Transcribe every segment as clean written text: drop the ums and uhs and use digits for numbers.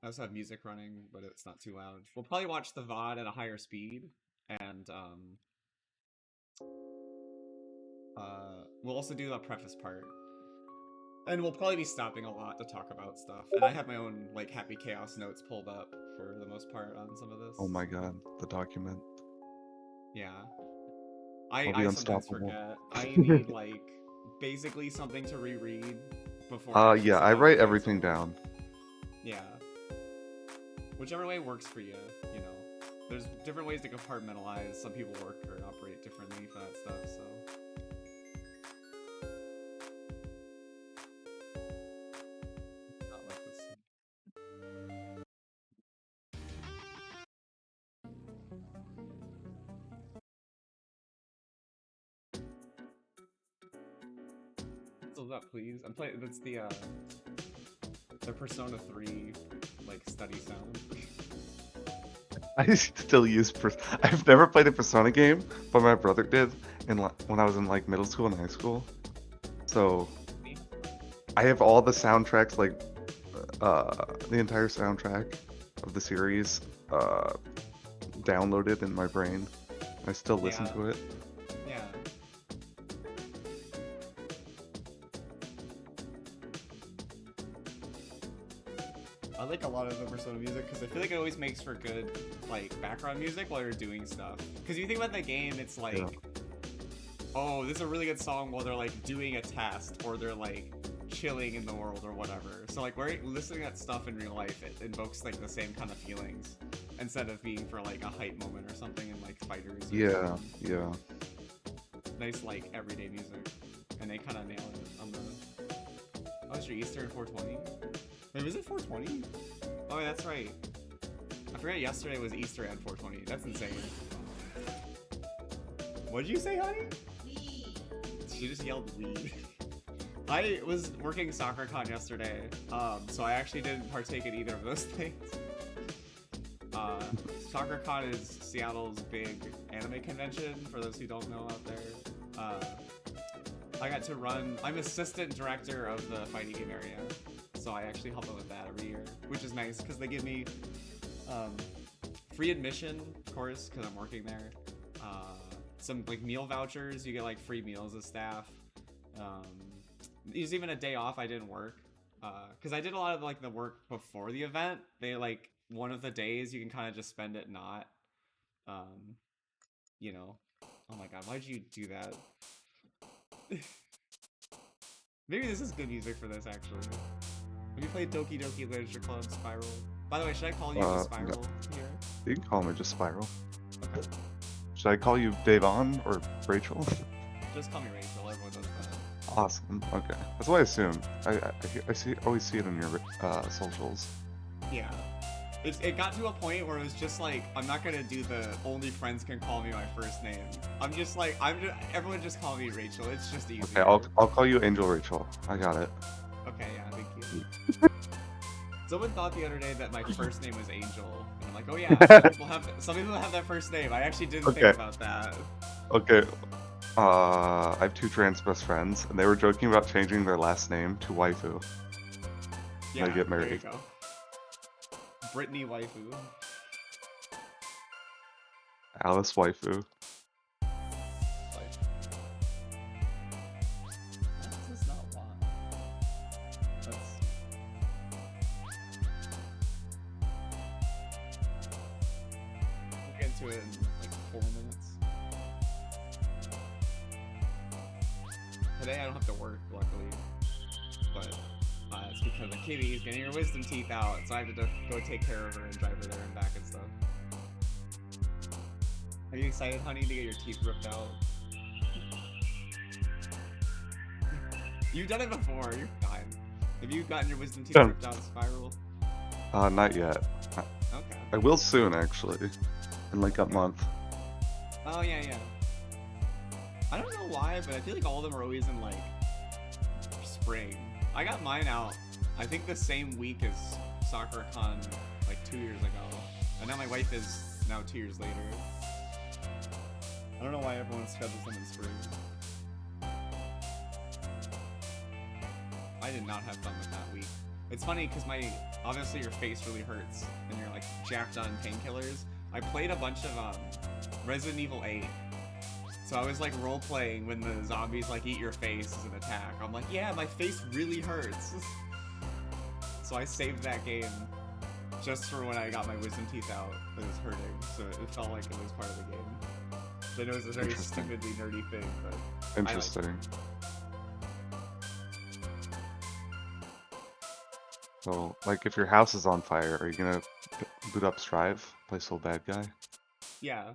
I also have music running, but it's not too loud. We'll probably watch the VOD at a higher speed, and we'll also do the preface part. And we'll probably be stopping a lot to talk about stuff. And I have my own like happy chaos notes pulled up for the most part on some of this. Oh my god, the document. Yeah. I'll be I sometimes unstoppable. forget. I need like basically something to reread before I actually Yeah, sit I down and write play everything Soul. down. Yeah. Whichever way works for you, you know. There's different ways to compartmentalize. Some people work or operate differently for that stuff, so. Not like this. What's up, please? I'm playing. That's the Persona 3 like study sound. I still use. I've never played a Persona game, but my brother did, when I was in like middle school and high school. So I have all the soundtracks, like the entire soundtrack of the series, uh, downloaded in my brain. I still listen Yeah, to it. yeah. I like a lot of the Persona music because I feel like it always makes for good like background music while you're doing stuff. Because you think about the game, it's like, Yeah. oh, this is a really good song while they're like doing a test or they're like chilling in the world or whatever. So like we're listening at stuff in real life, it invokes like the same kind of feelings instead of being for like a hype moment or something in like fighters or Yeah. Yeah. nice like everyday music. And they kind of nail it on the. Oh, it's your Easter in 420? Wait, was it 420? Oh, yeah, that's right. I forgot yesterday was Easter and 420. That's insane. What did you say, honey? She just yelled weed. I was working SoccerCon yesterday, so I actually didn't partake in either of those things. Uh, SoccerCon is Seattle's big anime convention, for those who don't know out there. Uh, I got to run, I'm assistant director of the fighting game area, so I actually help out with that every year, which is nice, because they give me um, free admission, of course, because I'm working there. Some like meal vouchers, you get like free meals as staff. Um, there's even a day off I didn't work because I did a lot of like the work before the event. They like one of the days you can kind of just spend it not, um, you know. Oh my god, why'd you do that? Maybe this is good music for this actually. Have you played Doki Doki Literature Club Spiral? By the way, should I call you just No, Spiral here? you can call me just Spiral. Okay, Should I call you Davon or Rachel? just call me Rachel. Everyone does that. Awesome. Okay, that's what I assumed. I see always see it in your socials. Yeah. It got to a point where it was just like, I'm not gonna do the only friends can call me my first name. I'm just like, everyone just call me Rachel. It's just Okay, easier. I'll call you Angel Rachel. I got it. Okay, yeah, thank you. Someone thought the other day that my first name was Angel, and I'm like, oh yeah, some people have that first name. I actually didn't think Okay, about that. okay. I have two trans best friends, and they were joking about changing their last name to waifu when they Yeah, get there you married. go. Brittany waifu. Alice waifu. Like, this is not one. That's we'll get into it in like 4 minutes. Today I don't have to work, luckily, but it's because the kitty is getting her wisdom teeth out, so I have to go take care of her and drive her there and back and stuff. Are you excited, honey, to get your teeth ripped out? You've done it before. You're fine. Have you gotten your wisdom teeth Done. ripped out in Spiral? Not yet. Okay. I will soon, actually, in like a Okay. month. Oh yeah, yeah. I don't know why, but I feel like all of them are always in like spring. I got mine out, I think the same week as SoccerCon like 2 years ago, and now my wife is now 2 years later. I don't know why everyone schedules them in spring. I did not have fun with that week. It's funny because obviously your face really hurts and you're like jacked on painkillers. I played a bunch of Resident Evil 8. So I was like role playing when the zombies like eat your face as an attack. I'm like, yeah, my face really hurts. So I saved that game just for when I got my wisdom teeth out. It was hurting, so it felt like it was part of the game. So I know it's a very stupidly nerdy thing, but Interesting. So, like, if your house is on fire, are you gonna boot up Strive, play Soul Bad Guy? Yeah,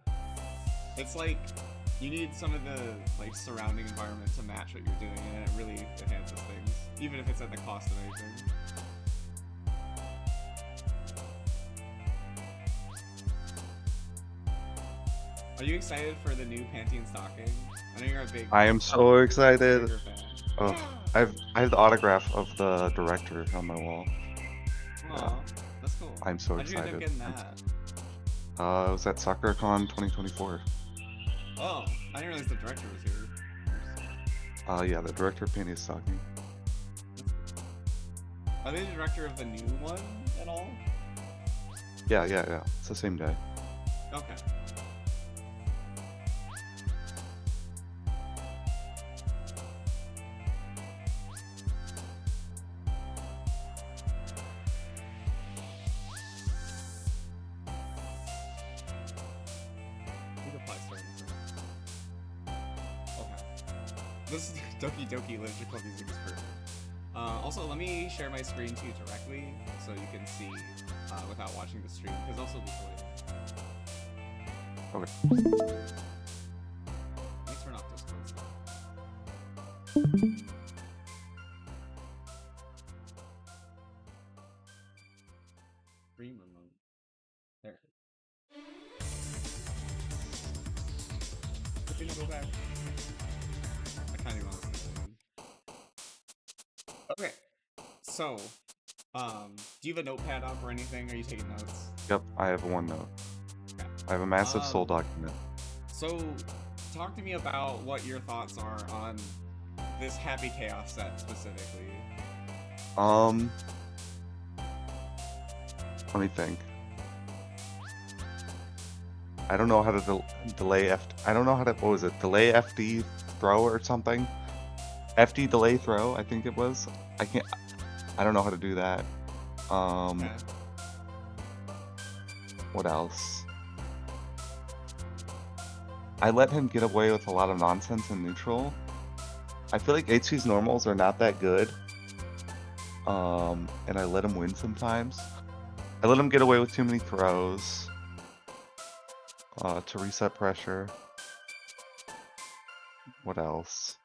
it's like you need some of the like surrounding environment to match what you're doing, and it really enhances things, even if it's at the cost of anything. Are you excited for the new Pantheon stocking? I know you're a big. I am so excited. Trigger fan. Oh, I have the autograph of the director on my wall. Aw, that's cool. I'm so How'd you end up excited. getting that? It was at SakuraCon 2024. Oh, I didn't realize the director was here. Yeah, the director of Pantheon stocking. Are they the director of the new one at all? Yeah. It's the same day. Okay. This Doki Doki Literature Club music is perfect. Also, let me share my screen to you directly so you can see without watching the stream, because also Okay. Let me turn off Discord stuff. Stream remote. There. Can you go back? I kind of want to see it. Okay. So, do you have a notepad up or anything? Are you taking notes? Yep, I have one note. Okay. I have a massive soul document. So, talk to me about what your thoughts are on this Happy Chaos set specifically. Let me think. I don't know how to delay I don't know how to, what was it? Delay FD throw or something? FD delay throw, I think it was. I don't know how to do that. Okay. What else? I let him get away with a lot of nonsense in neutral. I feel like HC's normals are not that good. And I let him win sometimes. I let him get away with too many throws. To reset pressure. What else?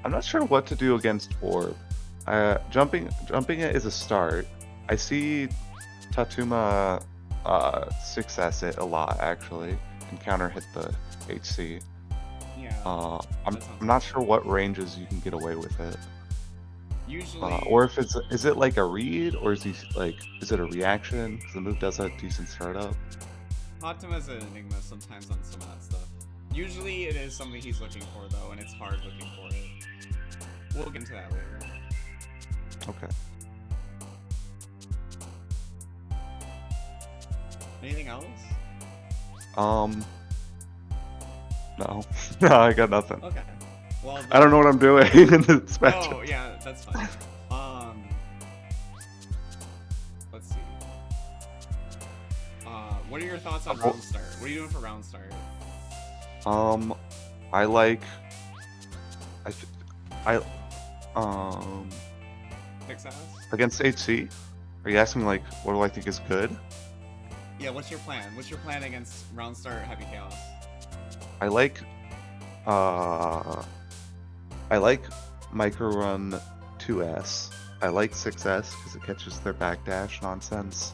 I'm not sure what to do against Orb. Jumping it is a start. I see Tatuma 6S it a lot actually, and counter hit the HC. Yeah. I'm not sure what ranges you can get away with it. Usually. Or if is it like a read, or is it a reaction? Because the move does have decent startup. Hatuma's an enigma sometimes on some of that stuff. Usually it is something he's looking for though, and it's hard looking for it. We'll get into that later. Okay. Anything else? No. No, I got nothing. Okay. Well, I don't know what I'm doing in this match. Oh, yeah, that's fine. Let's see. What are your thoughts on round start? What are you doing for round start? I like. 6S? Against HC? Are you asking like what do I think is good? Yeah, what's your plan? What's your plan against round start Happy Chaos? I like Micro Run 2S. I like 6S because it catches their backdash nonsense.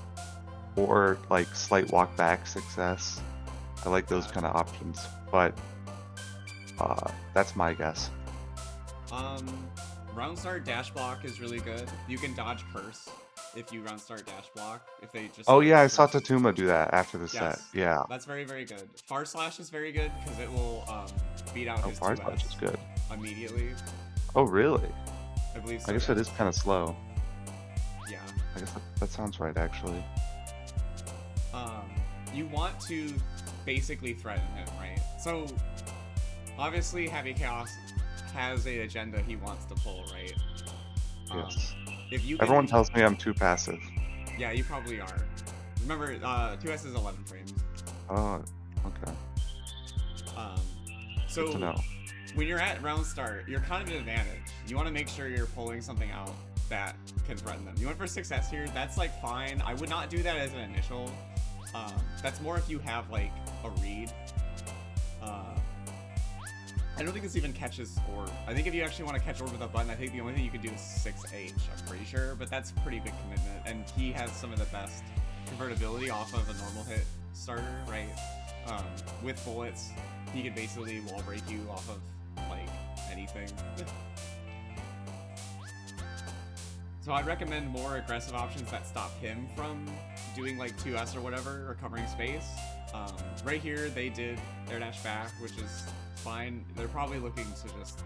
Or like slight walk back 6S. I like those kind of options. But that's my guess. Round start dash block is really good. You can dodge curse if you round start dash block. If they just. Oh yeah, I saw Tatuma do that after the set. Yeah. That's very, very good. Far slash is very good because it will beat out his Far 2S slash is good. immediately. Oh really? believe so. I guess it is kind of slow. Yeah. I guess that sounds right, actually. You want to basically threaten him, right? So, obviously, Heavy Chaos has an agenda he wants to pull, right? Yes. If you can, Everyone tells me I'm too passive. yeah, you probably are. Remember, 2S is 11 frames. Oh, okay. So Good to know. when you're at round start, you're kind of at an advantage. You want to make sure you're pulling something out that can threaten them. You went for success here. That's like fine. I would not do that as an initial. That's more if you have like a read. I don't think this even catches orb. I think if you actually want to catch orb with a button, I think the only thing you can do is 6H, I'm pretty sure, but that's pretty big commitment, and he has some of the best convertibility off of a normal hit starter, right? With bullets, he could basically wall break you off of, like, anything. So I'd recommend more aggressive options that stop him from doing, like, 2S or whatever, or covering space. Right here, they did air dash back, which is fine. They're probably looking to just,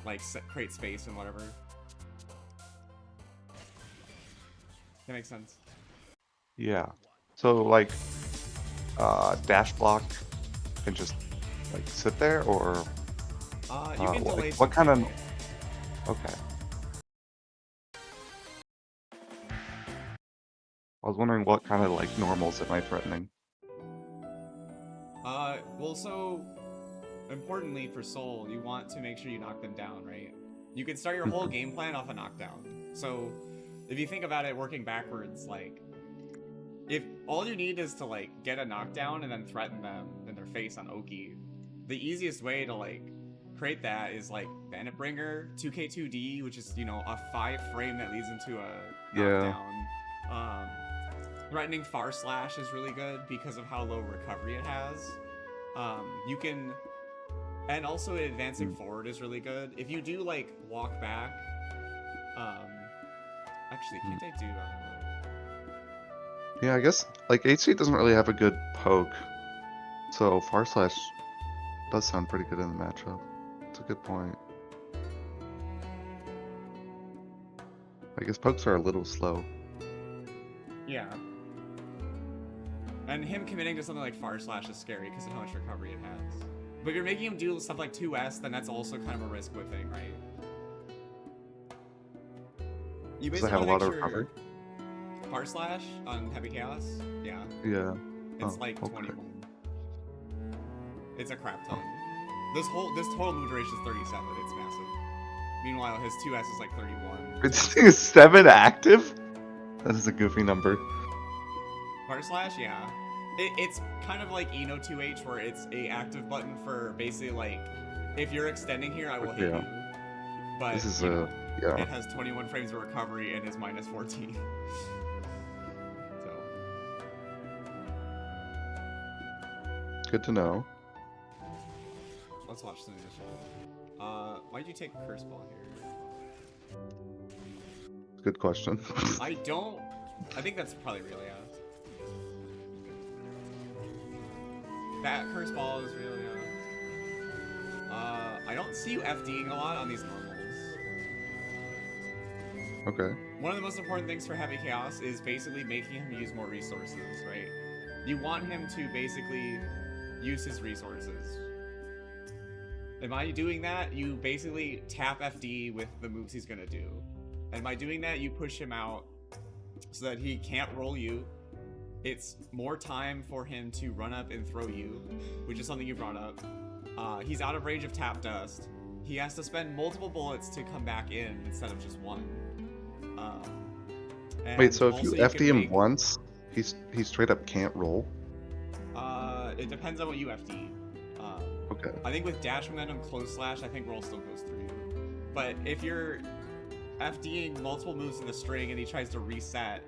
like, create space and whatever. That makes sense. Yeah. So like, dash block and just like sit there, or You can delay what kind of? 2K. Okay. I was wondering what kind of like normals am I threatening? Well, so importantly for Soul, you want to make sure you knock them down, right? You can start your whole game plan off a knockdown. So if you think about it working backwards, like, if all you need is to like get a knockdown and then threaten them in their face on Oki, the easiest way to like create that is like Bandit Bringer, 2K2D, which is, you know, a 5 frame that leads into a knockdown. Threatening Far Slash is really good because of how low recovery it has. You can, and also advancing forward is really good. If you do like walk back, actually, can't I do? Yeah, I guess like HC doesn't really have a good poke, so Far Slash does sound pretty good in the matchup. It's a good point. I guess pokes are a little slow. Yeah. And him committing to something like Far Slash is scary because of how much recovery it has. But if you're making him do stuff like 2S, then that's also kind of a risk with thing, right? You Does it basically have a want lot to of make sure recovery? Far Slash on Heavy Chaos? Yeah. Yeah. It's Oh, like okay. 21. It's a crap ton. This total move duration is 37. It's massive. Meanwhile, his 2S is like 31. This thing is 7 active? That is a goofy number. Far Slash, yeah. It's kind of like Eno 2H, where it's a active button for basically like, if you're extending here, I will hit Yeah. you. But This is you know, yeah. it has 21 frames of recovery and is minus 14. So Good to know. let's watch some additional. Why'd you take Curse Ball here? Good question. I think that's probably really out. That Curse Ball is really I don't see you FDing a lot on these normals. Okay. One of the most important things for Heavy Chaos is basically making him use more resources, right? You want him to basically use his resources. And by doing that, you basically tap FD with the moves he's gonna do. And by doing that, you push him out so that he can't roll you. It's more time for him to run up and throw you, which is something you brought up. He's out of range of tap dust. He has to spend multiple bullets to come back in instead of just one. Wait, so if also you can FD him make- once, he straight up can't roll? It depends on what you FD. Okay. I think with dash momentum, close slash, I think roll still goes through you. But if you're FDing multiple moves in the string and he tries to reset,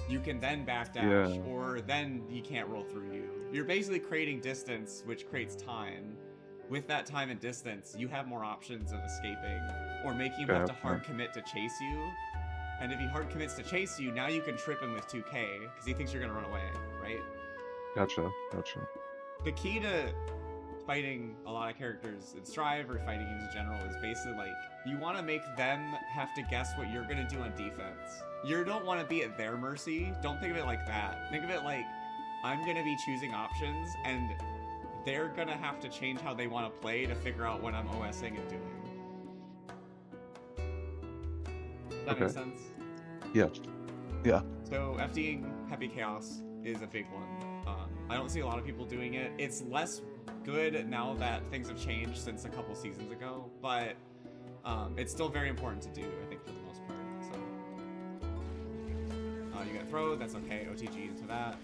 you can then backdash, Yeah. or then he can't roll through you. You're basically creating distance, which creates time. With that time and distance, you have more options of escaping, or making him have to Okay. hard commit to chase you. And if he hard commits to chase you, now you can trip him with 2K, because he thinks you're gonna run away, right? Gotcha. The key to fighting a lot of characters in Strive or fighting in general is basically like you want to make them have to guess what you're gonna do on defense. You don't want to be at their mercy. Don't think of it like that. Think of it like I'm gonna be choosing options and they're gonna have to change how they want to play to figure out what I'm OSing and doing. That makes sense? Yeah. Yeah. So FDing Happy Chaos is a big one. I don't see a lot of people doing it. It's less good now that things have changed since a couple seasons ago, but it's still very important to do, I think, for the most part. So you get throw, that's okay. OTG into that.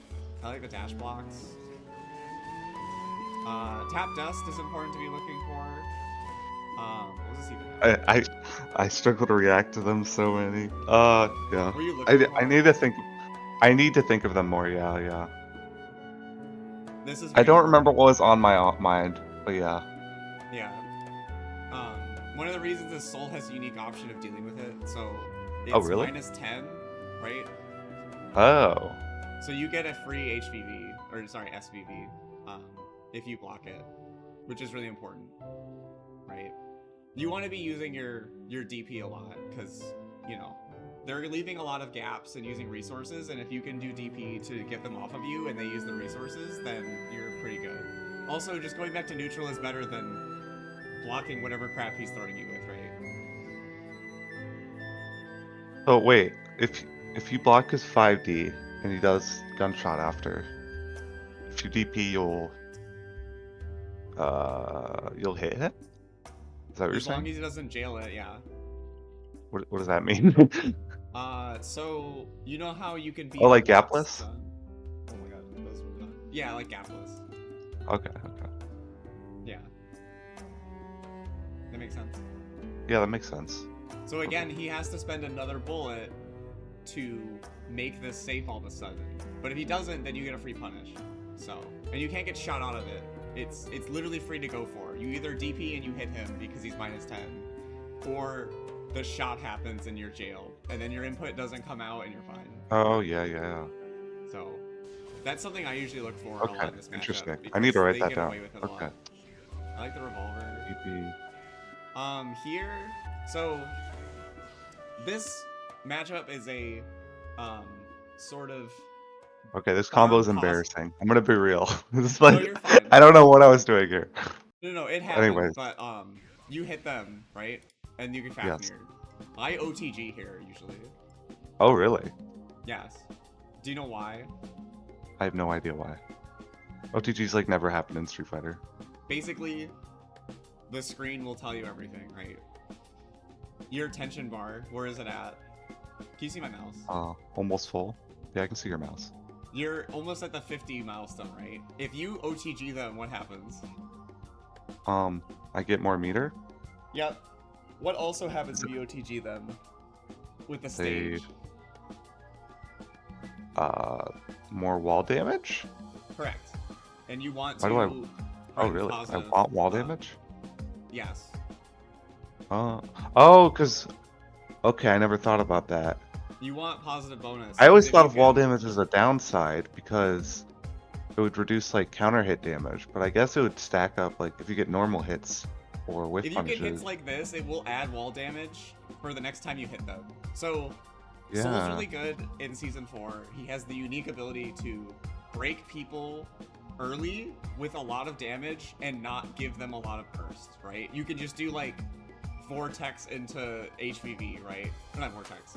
I like the dash blocks. Tap dust is important to be looking for. What does this even have? I struggle to react to them so many. Yeah. Were you looking for? I need to think. I need to think of them more. Yeah. This is I don't very remember important. what was on my mind, but yeah. Yeah. One of the reasons is Soul has a unique option of dealing with it. So it's really? -10, right? Oh. So you get a free HVV, or sorry, SVV, if you block it, which is really important, right? You want to be using your DP a lot because, you know, they're leaving a lot of gaps and using resources, and if you can do DP to get them off of you and they use the resources, then you're pretty good. Also, just going back to neutral is better than blocking whatever crap he's throwing you with, right? So wait, if you block his 5D and he does gunshot after, if you DP, you'll hit him? Is that what you're As long saying? as he doesn't jail it, yeah. What does that mean? So you know how you can be Oh, like blocked gapless? stun? Oh my god, those were done. Yeah, like gapless. Okay. Yeah. That makes sense. Yeah, that makes sense. So again, he has to spend another bullet to make this safe all of a sudden. But if he doesn't, then you get a free punish. So, and you can't get shot out of it. It's literally free to go for. You either DP and you hit him because he's -10, or the shot happens and you're jailed, and then your input doesn't come out and you're fine. Oh yeah. So that's something I usually look for a lot Okay, in this matchup. interesting. I because need to write they that get down. away with it a lot. Okay. I like the revolver. DP. Here, so this matchup is a sort of Okay, this combo is farm cost- embarrassing. I'm gonna be real. This is No, like you're fine. I don't know what I was doing here. No, it happened. Anyways. But you hit them, right? And you get Fafnir. I OTG here usually. Oh really? Yes. Do you know why? I have no idea why. OTG's like never happened in Street Fighter. Basically, the screen will tell you everything, right? Your attention bar, where is it at? Can you see my mouse? Almost full. Yeah, I can see your mouse. You're almost at the 50 milestone, right? If you OTG them, what happens? I get more meter. Yep. What also happens if you OTG them with the stage? More wall damage? Correct. And you want Why to do I- run Oh really? positive, I want wall damage? Yes. Cause okay, I never thought about that. You want positive bonus. I always if thought you of wall can- damage as a downside because it would reduce like counter hit damage, but I guess it would stack up like if you get normal hits or whiff If you get punishes. hits like this, it will add wall damage for the next time you hit them. So, Yeah. Soul's really good in Season 4. He has the unique ability to break people early with a lot of damage and not give them a lot of burst, right? You can just do like Vortex into HVV, right? Not Vortex,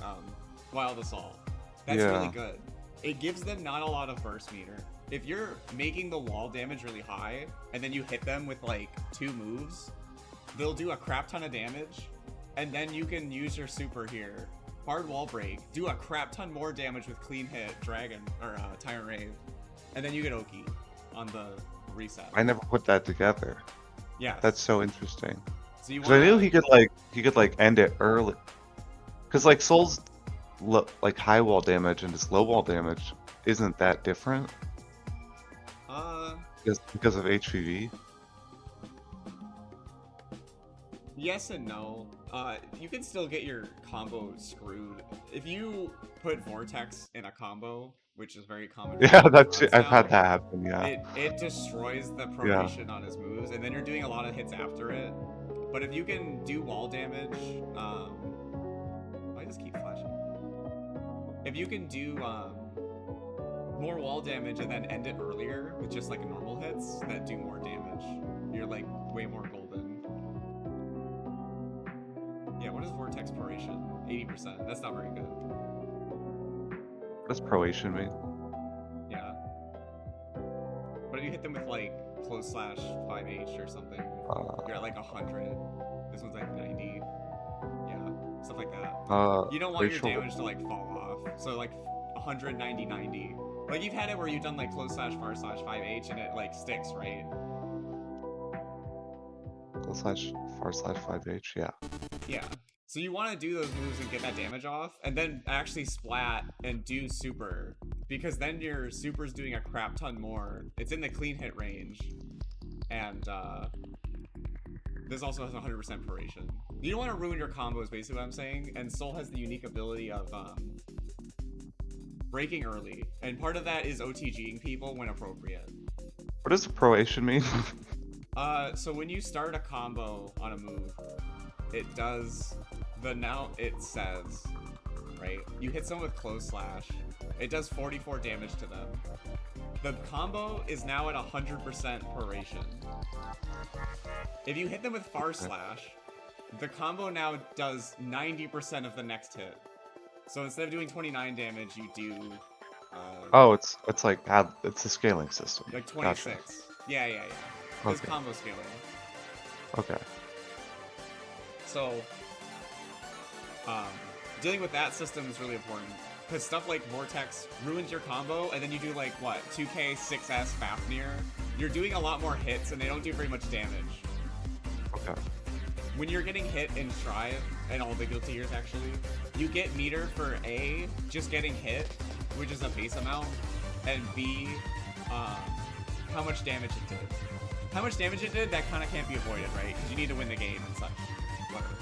Wild Assault. That's Yeah. really good. It gives them not a lot of burst meter. If you're making the wall damage really high and then you hit them with like 2 moves, they'll do a crap ton of damage, and then you can use your super here. Hard wall break, do a crap ton more damage with clean hit, Dragon, or Tyrant Rave, and then you get Oki on the reset. I never put that together. Yeah. That's so interesting. So you Cause I want knew he could like end it early. Cause like Soul's like high wall damage and his low wall damage isn't that different because of HVV. Yes and no. You can still get your combo screwed. If you put Vortex in a combo, which is very common. Yeah, for that's Runs I've now. had that happen. Yeah. It destroys the Yeah. proration on his moves, and then you're doing a lot of hits after it. But if you can do wall damage, I just keep flashing. If you can do more wall damage and then end it earlier with just like normal hits that do more damage, you're like way more golden. Yeah, what is Vortex Proration? 80%. That's not very good. What does Proation mean? Yeah. But if you hit them with like close slash 5H or something, you're at like 100. This one's like 90. Yeah, stuff like that. You don't want your racial- damage to like fall off. So like 190, 90. Like you've had it where you've done like close slash far slash 5H and it like sticks, right? Close / far / 5H. Yeah. Yeah. So you want to do those moves and get that damage off, and then actually splat and do super, because then your super's doing a crap ton more. It's in the clean hit range, and this also has 100% paration. You don't want to ruin your combos, basically what I'm saying, and Soul has the unique ability of breaking early, and part of that is OTGing people when appropriate. What does Proation mean? So when you start a combo on a move, it does it says, right? You hit someone with close slash, it does 44 damage to them. The combo is now at 100% paration. If you hit them with far slash, the combo now does 90% of the next hit. So instead of doing 29 damage, you do Oh, it's like it's a scaling system. like 26. Gotcha. Yeah. There's Okay. combo scaling. Okay. So, dealing with that system is really important, because stuff like Vortex ruins your combo, and then you do like, what, 2k 6s Fafnir? You're doing a lot more hits, and they don't do very much damage. Okay. When you're getting hit in Strive, and all the Guilty Gears actually, you get meter for A, just getting hit, which is a base amount, and B, how much damage it did. How much damage it did, that kind of can't be avoided, right? Because you need to win the game and such. Whatever.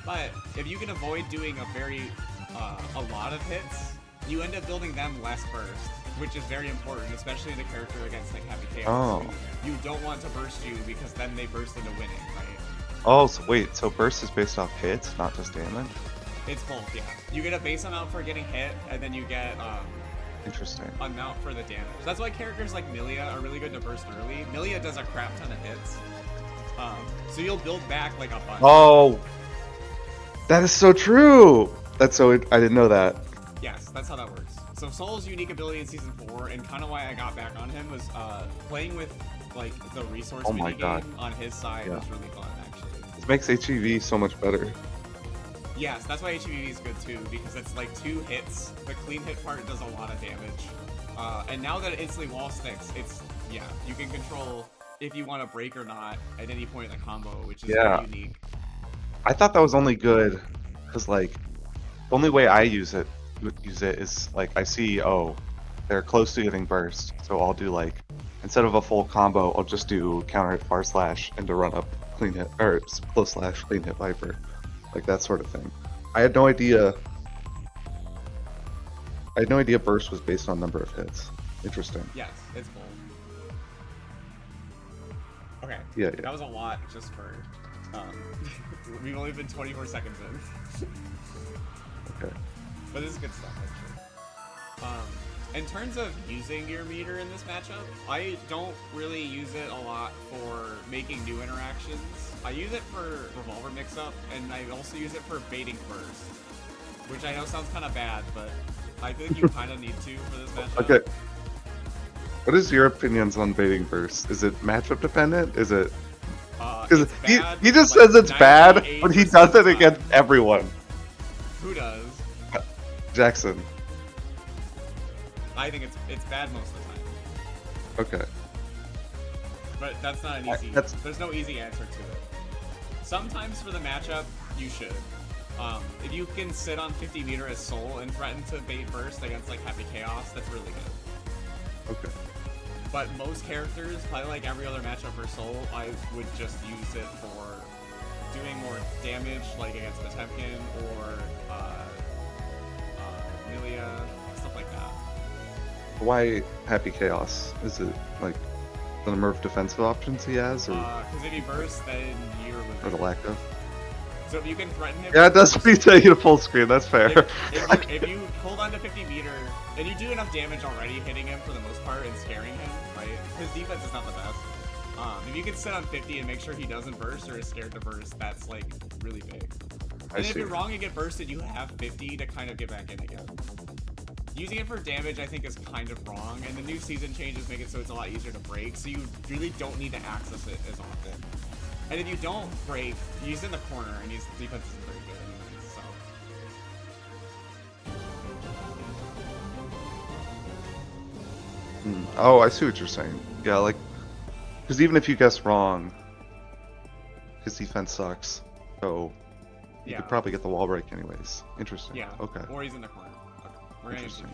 But if you can avoid doing a lot of hits, you end up building them less burst, which is very important, especially in a character against like Happy Chaos. Oh. You don't want to burst you because then they burst into winning, right? Oh, so wait, so burst is based off hits, not just damage? It's both, yeah. You get a base amount for getting hit, and then you get Interesting. amount for the damage. That's why characters like Milia are really good to burst early. Milia does a crap ton of hits. So you'll build back like a bunch. Oh! That is so true! That's so, I didn't know that. Yes, that's how that works. So Soul's unique ability in Season 4, and kind of why I got back on him, was playing with like the resource Oh my God. minigame on his side Yeah. was really fun, actually. This makes HEV so much better. Yes, that's why HEV is good too, because it's like 2 hits. The clean hit part does a lot of damage. And now that it instantly wall sticks, yeah, you can control if you want to break or not at any point in the combo, which is Yeah. very unique. I thought that was only good because, like, the only way I use it is like I see, oh, they're close to getting burst, so I'll do like, instead of a full combo, I'll just do counter hit far slash and to run up clean hit or close slash clean hit Viper, like that sort of thing. I had no idea burst was based on number of hits. Interesting. Yes, it's full. Okay. Yeah. That was a lot just for. We've only been 24 seconds in. Okay. But this is good stuff, actually. In terms of using your meter in this matchup, I don't really use it a lot for making new interactions. I use it for revolver mix-up, and I also use it for baiting burst, which I know sounds kind of bad, but I think you kind of need to for this matchup. Okay. What is your opinions on baiting burst? Is it matchup dependent? Is it? Because It's bad, he just like says it's bad, but he 98% does of it the against time. everyone. Who does? Jackson. I think it's bad most of the time. Okay. But that's not an I- easy. that's- There's no easy answer to it. Sometimes for the matchup, you should. If you can sit on 50 meter as Soul and threaten to bait burst against like Happy Chaos, that's really good. Okay. But most characters, probably like every other matchup for Soul, I would just use it for doing more damage, like against Potemkin or Milia, stuff like that. Why Happy Chaos? Is it like the number of defensive options he has, or Because if he bursts, then you're the losing. lack of? So if you can threaten him. Yeah, it does first, reset you to full screen. That's fair. if you hold on to 50 meter and you do enough damage already hitting him for the most part and scaring him, right? His defense is not the best. If you can sit on 50 and make sure he doesn't burst or is scared to burst, that's like really big. And if you're wrong and get bursted, you have 50 to kind of get back in again. Using it for damage, I think, is kind of wrong, and the new season changes make it so it's a lot easier to break, so you really don't need to access it as often. And if you don't break, he's in the corner, and his defense isn't very good anyways, so. Oh, I see what you're saying. Yeah, like, because even if you guess wrong, his defense sucks, so you could probably get the wall break anyways. Interesting. Yeah. Okay. Or he's in the corner. Okay. We're gonna Interesting.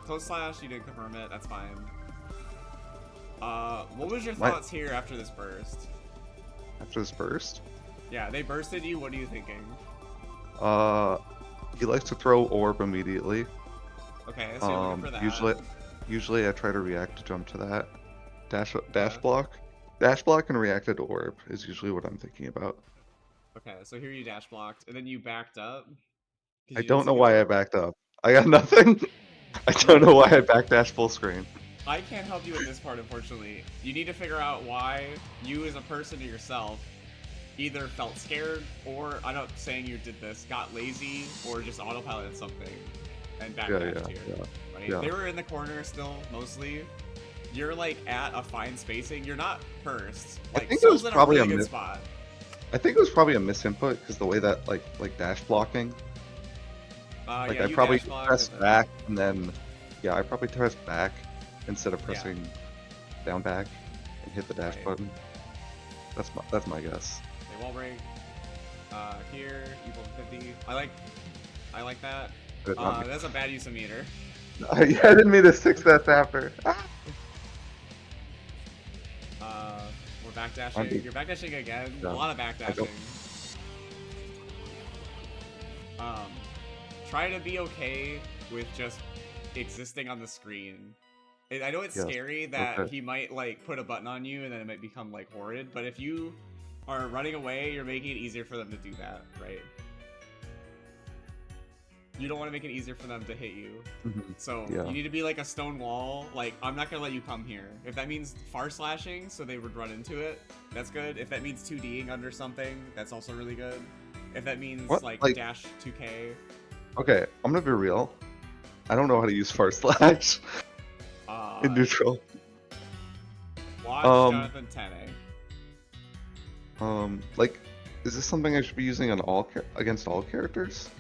close slash, you didn't confirm it, that's fine. What was your thoughts here after this burst? After this burst? Yeah, they bursted you, what are you thinking? He likes to throw orb immediately. Okay, so you're looking for that. Usually I try to react to jump to that. Dash block. Dash block and reacted orb is usually what I'm thinking about. Okay, so here you dash blocked, and then you backed up? I don't know why I backed up. I got nothing. I don't know why I backdash full screen. I can't help you with this part, unfortunately. You need to figure out why you as a person to yourself either felt scared or, I'm not saying you did this, got lazy or just autopiloted something and backdashed here. Right? Yeah. They were in the corner still, mostly. You're like at a fine spacing. You're not first. Like, I think it was probably a really good spot. I think it was probably a misinput because the way that like dash blocking. Like yeah, I probably pressed back and then I probably pressed back instead of pressing down back and hit the dash button. That's my guess. Okay, wall break. Here, equal 50. I like that. That's a bad use of meter. I didn't mean to 6 that after. We're backdashing. You're backdashing again. A lot of backdashing. Try to be okay with just existing on the screen. I know it's scary that he might like put a button on you and then it might become like horrid, but if you are running away, you're making it easier for them to do that, right? You don't want to make it easier for them to hit you. So you need to be like a stone wall. Like, I'm not gonna let you come here. If that means far slashing so they would run into it, that's good. If that means 2D'ing under something, that's also really good. If that means like dash 2K. Okay, I'm gonna be real. I don't know how to use far slash in neutral. Watch Jonathan Tene. Like, is this something I should be using on against all characters?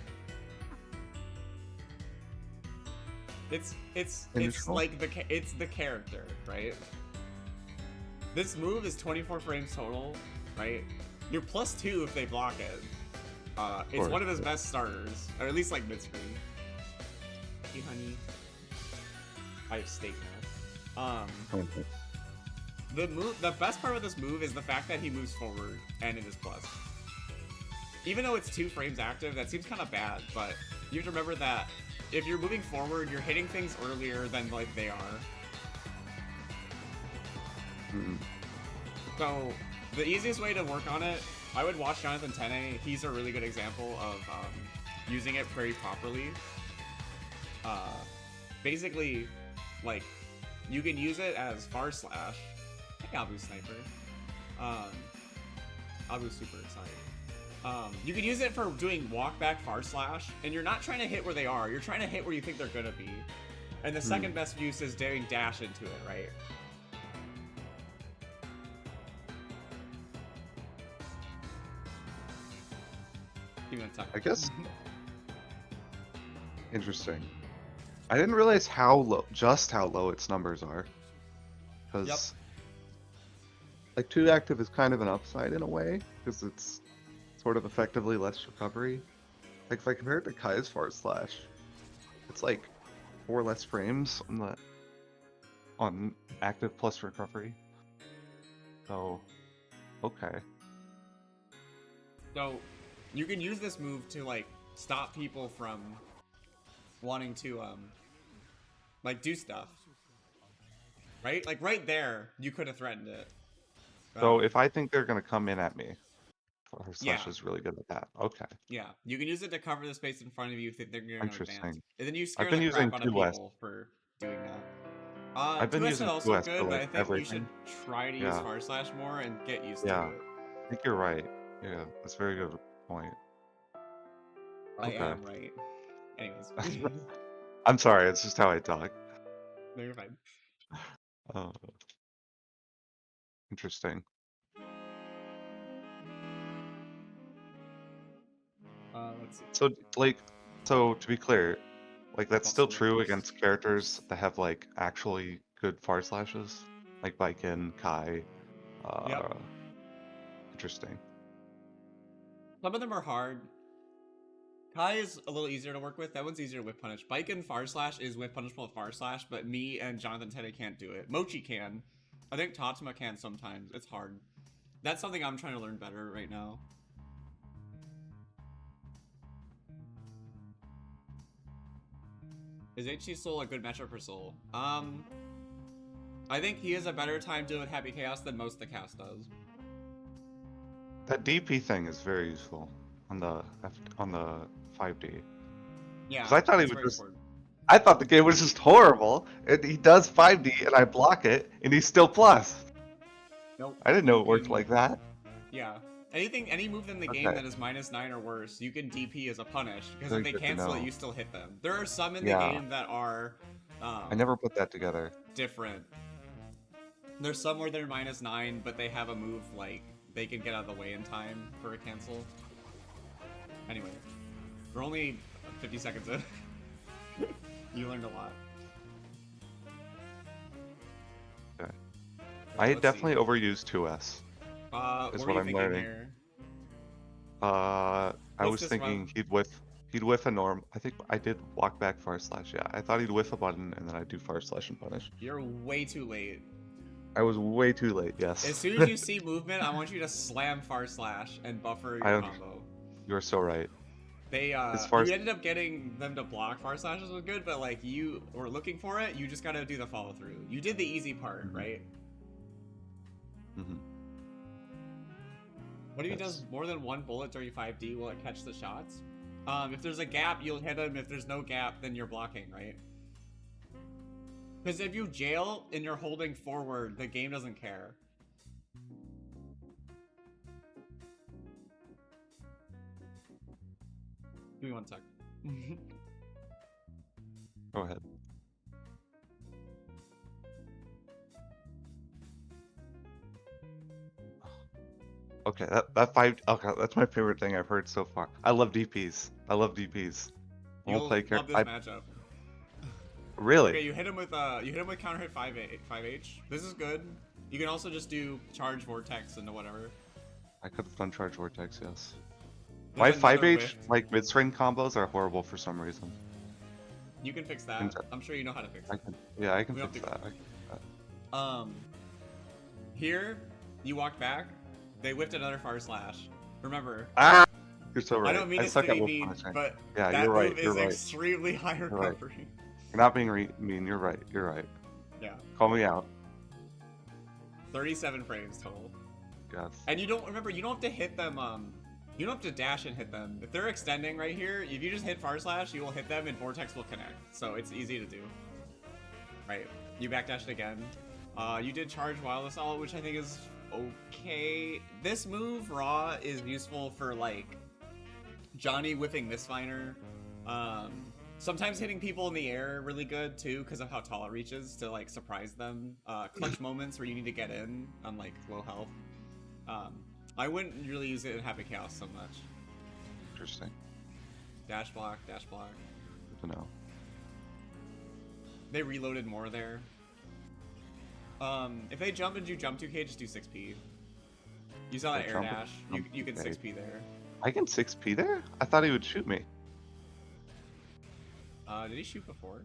It's like it's the character, right? This move is 24 frames total, right? You're +2 if they block it. It's one of his best starters, or at least like mid-screen. Hey, honey. I have steak now. The best part of this move is the fact that he moves forward and it is plus. Even though it's 2 frames active, that seems kind of bad, but you have to remember that if you're moving forward, you're hitting things earlier than like they are. So the easiest way to work on it, I would watch Jonathan Tene. He's a really good example of using it very properly. Basically, like, you can use it as far slash. Hey, Abu Sniper. Abu's super excited. You can use it for doing walk back far slash, and you're not trying to hit where they are. You're trying to hit where you think they're gonna be. And the second best use is doing dash into it, right? I guess. Interesting. I didn't realize just how low its numbers are. Because, like, 2 active is kind of an upside in a way, because it's sort of effectively less recovery. Like, if I compare it to Kai's far slash, it's like 4 less frames on active plus recovery. So, okay. So, you can use this move to, like, stop people from wanting to, Like, do stuff. Right? Like, right there, you could have threatened it. So if I think they're gonna come in at me, Forward Slash Yeah. is really good at that. Okay, Yeah, you can use it to cover the space in front of you if they're going to advance. interesting. And then you I've scare been the using crap out of 2S. people for doing that. I've been 2S is using also 2S for good, but like I think you should everything. try to use Yeah, Far Slash more and get used to yeah. it. I think you're right. Yeah, that's a very good point. I Okay. am right. Anyways. I'm sorry, it's just how I talk. No, you're fine. Oh, interesting. Let's see. So, like, so to be clear, like that's still Bustle it true first. against characters that have like actually good far slashes, like Baiken, Kai. Yep. Interesting. Some of them are hard. Kai is a little easier to work with. That one's easier to whip punish. Bike and Far Slash is whip punishable with Far Slash, but me and Jonathan Teddy can't do it. Mochi can. I think Tatsuma can sometimes. It's hard. That's something I'm trying to learn better right now. Is HC Soul a good matchup for Soul? I think he has a better time dealing with Happy Chaos than most of the cast does. That DP thing is very useful on the 5D. Yeah, 'Cause I thought he it's would very just. important. I thought the game was just horrible. And he does 5D and I block it and he's still plus. Nope. I didn't know it You worked can- like that. Yeah. Any move in the game Okay. that is -9 or worse, you can DP as a punish, because Very if they good to cancel it, know. you still hit them. There are some in the Yeah. game that are I never put that together. different. There's some where they're -9, but they have a move like they can get out of the way in time for a cancel. Anyway, we're only 50 seconds in. You learned a lot. Okay. Right, I let's definitely see. overused 2S. What is are what you I'm thinking learning. here? I What's was this thinking run? he'd whiff a norm. I think I did walk back far slash. Yeah, I thought he'd whiff a button and then I'd do far slash and punish. You're way too late. I was way too late. Yes. As soon as you see movement, I want you to slam Far Slash and buffer your combo. You're so right. They As far as you ended up getting them to block Far Slashes was good, but like you were looking for it, you just gotta do the follow through. You did the easy part, right? Mhm. What if he Yes. does more than one bullet during 5D? Will it catch the shots? If there's a gap, you'll hit him. If there's no gap, then you're blocking, right? Because if you jail and you're holding forward, the game doesn't care. Give me 1 sec. Go ahead. Okay, that five. Okay, that's my favorite thing I've heard so far. I love DPs. I love DPs. You'll Won't play love this matchup. Really? Okay, you hit him with counter hit 5H. This is good. You can also just do charge vortex into whatever. I could have done charge vortex. Yes. There's My another 5H whiff. like mid string combos are horrible for some reason. You can fix that. I'm sure you know how to fix I it. can. Yeah, I can We don't fix do that. Here, you walk back. They whipped another far slash. Remember, Ah! You're so right. I don't mean this suck to at be whip mean, punishing. but Yeah, that you're right. move You're is right. extremely high right. recovery. You're not being mean. You're right. You're right. Yeah, Call me out. 37 frames total. Yes. And you don't have to hit them. You don't have to dash and hit them. If they're extending right here, if you just hit far slash, you will hit them and vortex will connect. So it's easy to do. Right. You backdashed again. You did charge wild assault, which I think is okay. This move raw is useful for like Johnny whipping Mistfiner. Sometimes hitting people in the air really good too because of how tall it reaches to like surprise them. Clutch moments where you need to get in on like low health. I wouldn't really use it in Happy Chaos so much. Interesting. Dash block, dash block. Good to know. They reloaded more there. If they jump and you jump 2k, just do 6p. You saw that They air jump and dash. jump You can 2K. 6p there. I can 6P there? I thought he would shoot me. Did he shoot before?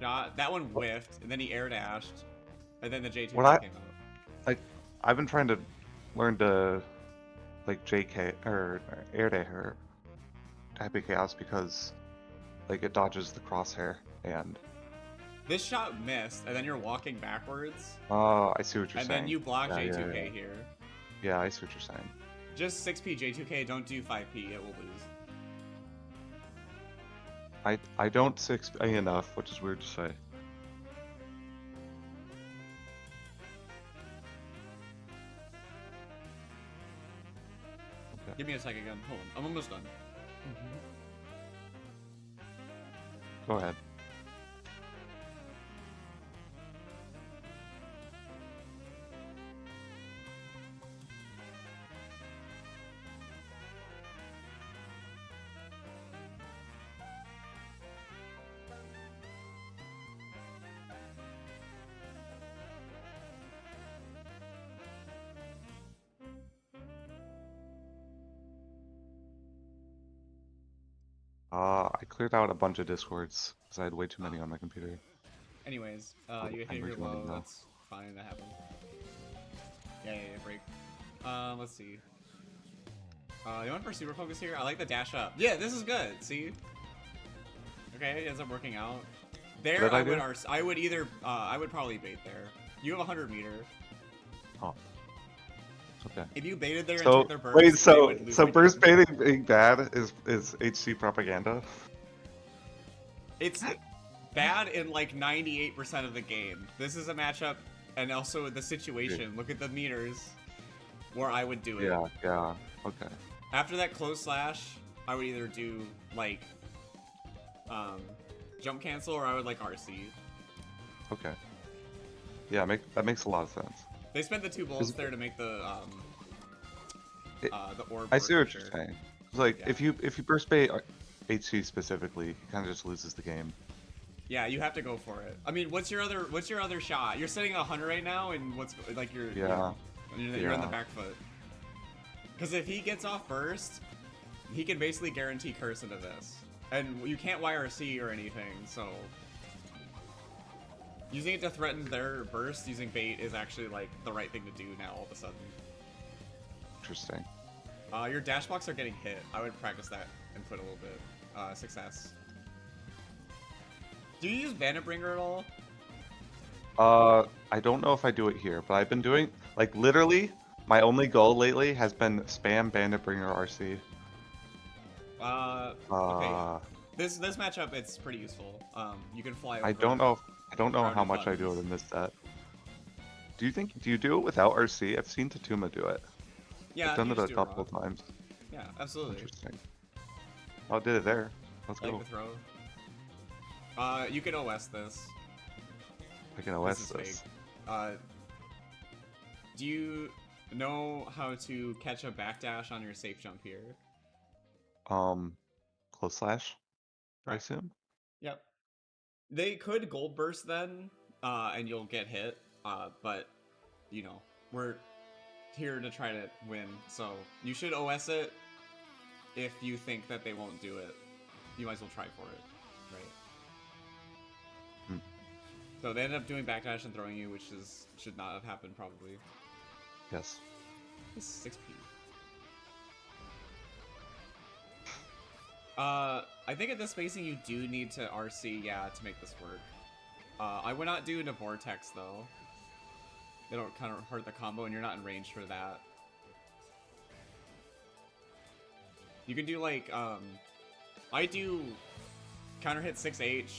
Nah, that one whiffed, and then he air dashed, and then the J2 came out. I've been trying to learn to like JK or air day her Happy Chaos because Like it dodges the crosshair, and This shot missed, and then you're walking backwards, I see what you're and saying. then you block Yeah, J2K yeah, yeah. here. Yeah, I see what you're saying. Just 6p J2K, don't do 5p, it will lose. I don't 6A enough, which is weird to say. Okay. Give me a second again. Hold on, I'm almost done. Go ahead. I cleared out a bunch of discords because I had way too many on my computer. Anyways, Oh, you hit I'm your reaching one low, now. that's fine, that happens. Yeah, break. Let's see. You want for super focus here? I like the dash up. Yeah, this is good, see? Okay, it ends up working out. There, What did I do? I would either, I would probably bait there. You have 100 meter. Oh. Okay. If you baited there and So took their burst, wait, they so would lose so my burst game. baiting being bad is HC propaganda? It's bad in like 98% of the game. This is a matchup, and also the situation. Look at the meters where I would do it. Yeah, okay. After that close slash, I would either do like jump cancel, or I would like RC. Okay. Yeah, that makes a lot of sense. They spent the 2 bullets Is- there to make the orb. I see work what for you're sure. saying. It's like Yeah. if you burst bait HC specifically, he kind of just loses the game. Yeah, you have to go for it. I mean, what's your other shot? You're sitting at 100 right now, and what's like you're Yeah. you're on the Yeah. back foot. Because if he gets off burst, he can basically guarantee curse into this, and you can't YRC or anything. So using it to threaten their burst using bait is actually like the right thing to do now. All of a sudden, Interesting. your dash blocks are getting hit. I would practice that and put a little bit. Success. Do you use Bandit Bringer at all? I don't know if I do it here, but I've been doing like literally my only goal lately has been spam Bandit Bringer RC. Okay. This matchup, it's pretty useful. You can fly over. I don't know how crowded much I do it buttons. in this set. Do you do it without RC? I've seen Tatuma do it. Yeah, I've done you it just a do couple of raw. times. Yeah, absolutely. Interesting. Oh, I did it there. Let's Like go. the throw. You can OS this. I can OS This is this. fake. Do you know how to catch a backdash on your safe jump here? Close slash, I Correct. assume. Yep. They could gold burst then, and you'll get hit. But you know, we're here to try to win, so you should OS it. If you think that they won't do it, you might as well try for it, right? Hmm. So they ended up doing backdash and throwing you, which should not have happened probably. Yes. This is 6p. I think at this spacing you do need to RC, yeah, to make this work. I would not do into Vortex though. It'll kind of hurt the combo, and you're not in range for that. You can do like, I do counter hit 6H,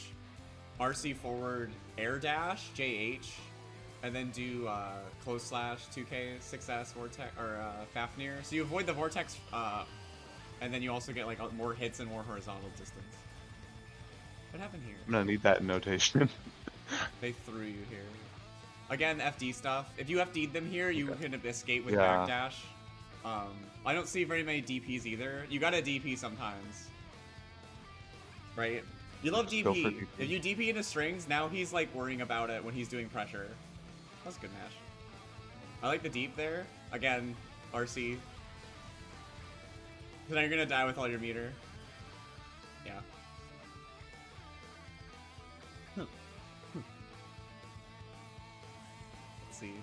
RC forward, air dash, JH, and then do close slash 2K, 6S, Vortex, or Fafnir. So you avoid the Vortex, and then you also get like more hits and more horizontal distance. What happened here? I'm gonna need that in notation. They threw you here. Again, FD stuff. If you FD'd them here, you Okay. can escape with Yeah. backdash. I don't see very many DPs either. You gotta DP sometimes. Right? You love Just go for DP. DP. If you DP into strings, now he's like worrying about it when he's doing pressure. That's a good match. I like the deep there. Again, RC. So now you're gonna die with all your meter. Yeah. Let's see.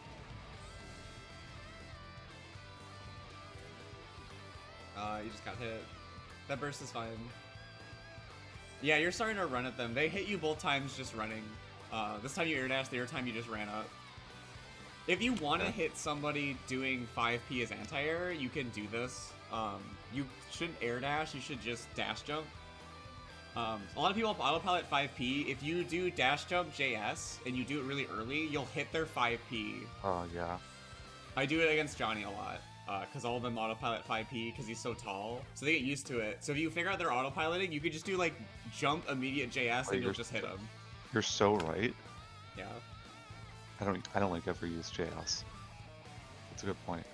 You just got hit. That burst is fine. Yeah, you're starting to run at them. They hit you both times just running. This time you air dash, the other time you just ran up. If you want to hit somebody doing 5p as anti-air, you can do this. You shouldn't air dash, you should just dash jump. A lot of people autopilot 5p. If you do dash jump JS and you do it really early, you'll hit their 5p. Oh, yeah. I do it against Johnny a lot, because all of them autopilot 5p because he's so tall, so they get used to it. So if you figure out they're autopiloting, you could just do like jump immediate JS and you'll just hit them. You're so right. Yeah. I don't like ever use JS. That's a good point.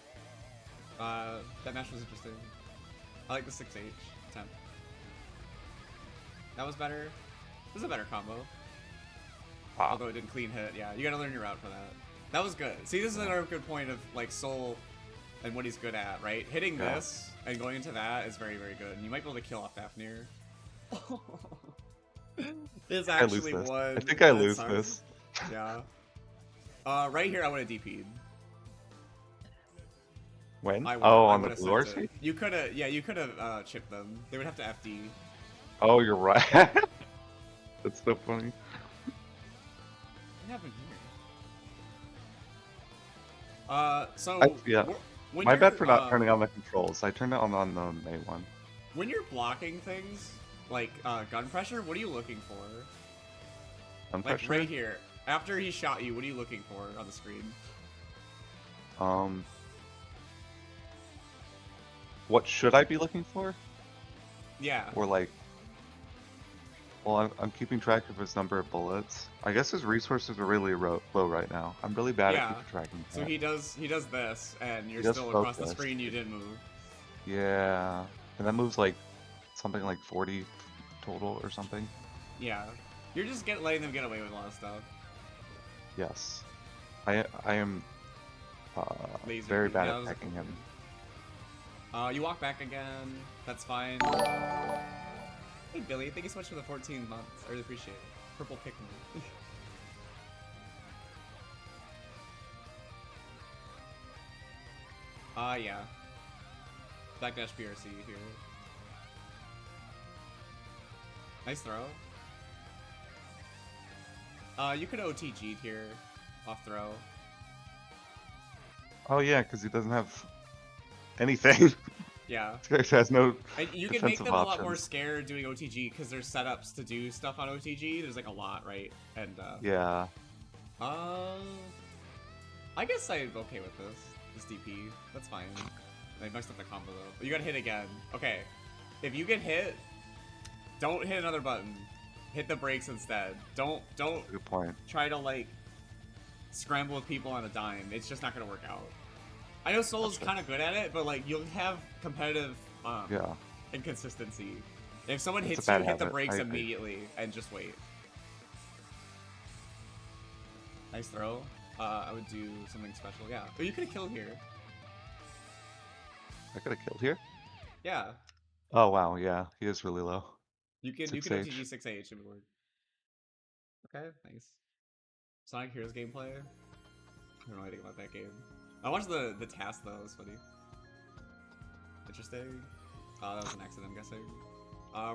That match was interesting. I like the 6H attempt. That was better. This is a better combo. Wow. Although it didn't clean hit. Yeah, you gotta learn your route for that. That was good. See, this is another good point of like Soul and what he's good at, right? Hitting this and going into that is very, very good. And you might be able to kill off Fafnir. This actually won. I think I That lose sucks. this. Yeah. Right here, I would have DP'd. When? I Oh, I on the would've blue sent it. RC? You could have, yeah, you could have chipped them. They would have to FD. Oh, you're right. That's so funny. What happened here? So Yeah. when My you're, bad for not turning on the controls. I turned it on the May one. When you're blocking things like gun pressure, what are you looking for? Gun Like pressure? right here, after he shot you, what are you looking for on the screen? What should I be looking for? Yeah. Or like, well, I'm keeping track of his number of bullets. I guess his resources are really low right now. I'm really bad Yeah. at keeping track of So that. he does this, and you're He does still across the focus. screen. You didn't move. Yeah, and that moves like something like 40 total or something. Yeah. You're just letting them get away with a lot of stuff. Yes, I am Laser. very bad Yeah, at that was a attacking cool him. thing. You walk back again. That's fine. Hey Billy, thank you so much for the 14 months. I really appreciate it. Purple Pikmin. Yeah. Backdash PRC here. Nice throw. You could OTG'd here. Off throw. Oh yeah, because he doesn't have anything. Yeah. He has no. And you can make defensive them a lot more options. scared doing OTG because there's setups to do stuff on OTG. There's like a lot, right? And Yeah. I guess I'm okay with this DP. That's fine. I messed up the combo though. But you gotta hit again. Okay. If you get hit, don't hit another button. Hit the brakes instead. Don't Good point. try to like scramble with people on a dime. It's just not gonna work out. I know Soul is kind of good at it, but like you'll have competitive Yeah. inconsistency. If someone It's a hits you, bad hit the habit. brakes I agree. immediately and just wait. Nice throw. I would do something special. Yeah. Oh, you could have killed here. I could have killed here. Yeah. Oh wow, yeah, he is really low. You can 6H. OTG 6H, it would work. Okay, nice. Sonic Heroes gameplay. I don't know anything about that game. I watched the task though, it was funny. Interesting. That was an accident, I'm guessing.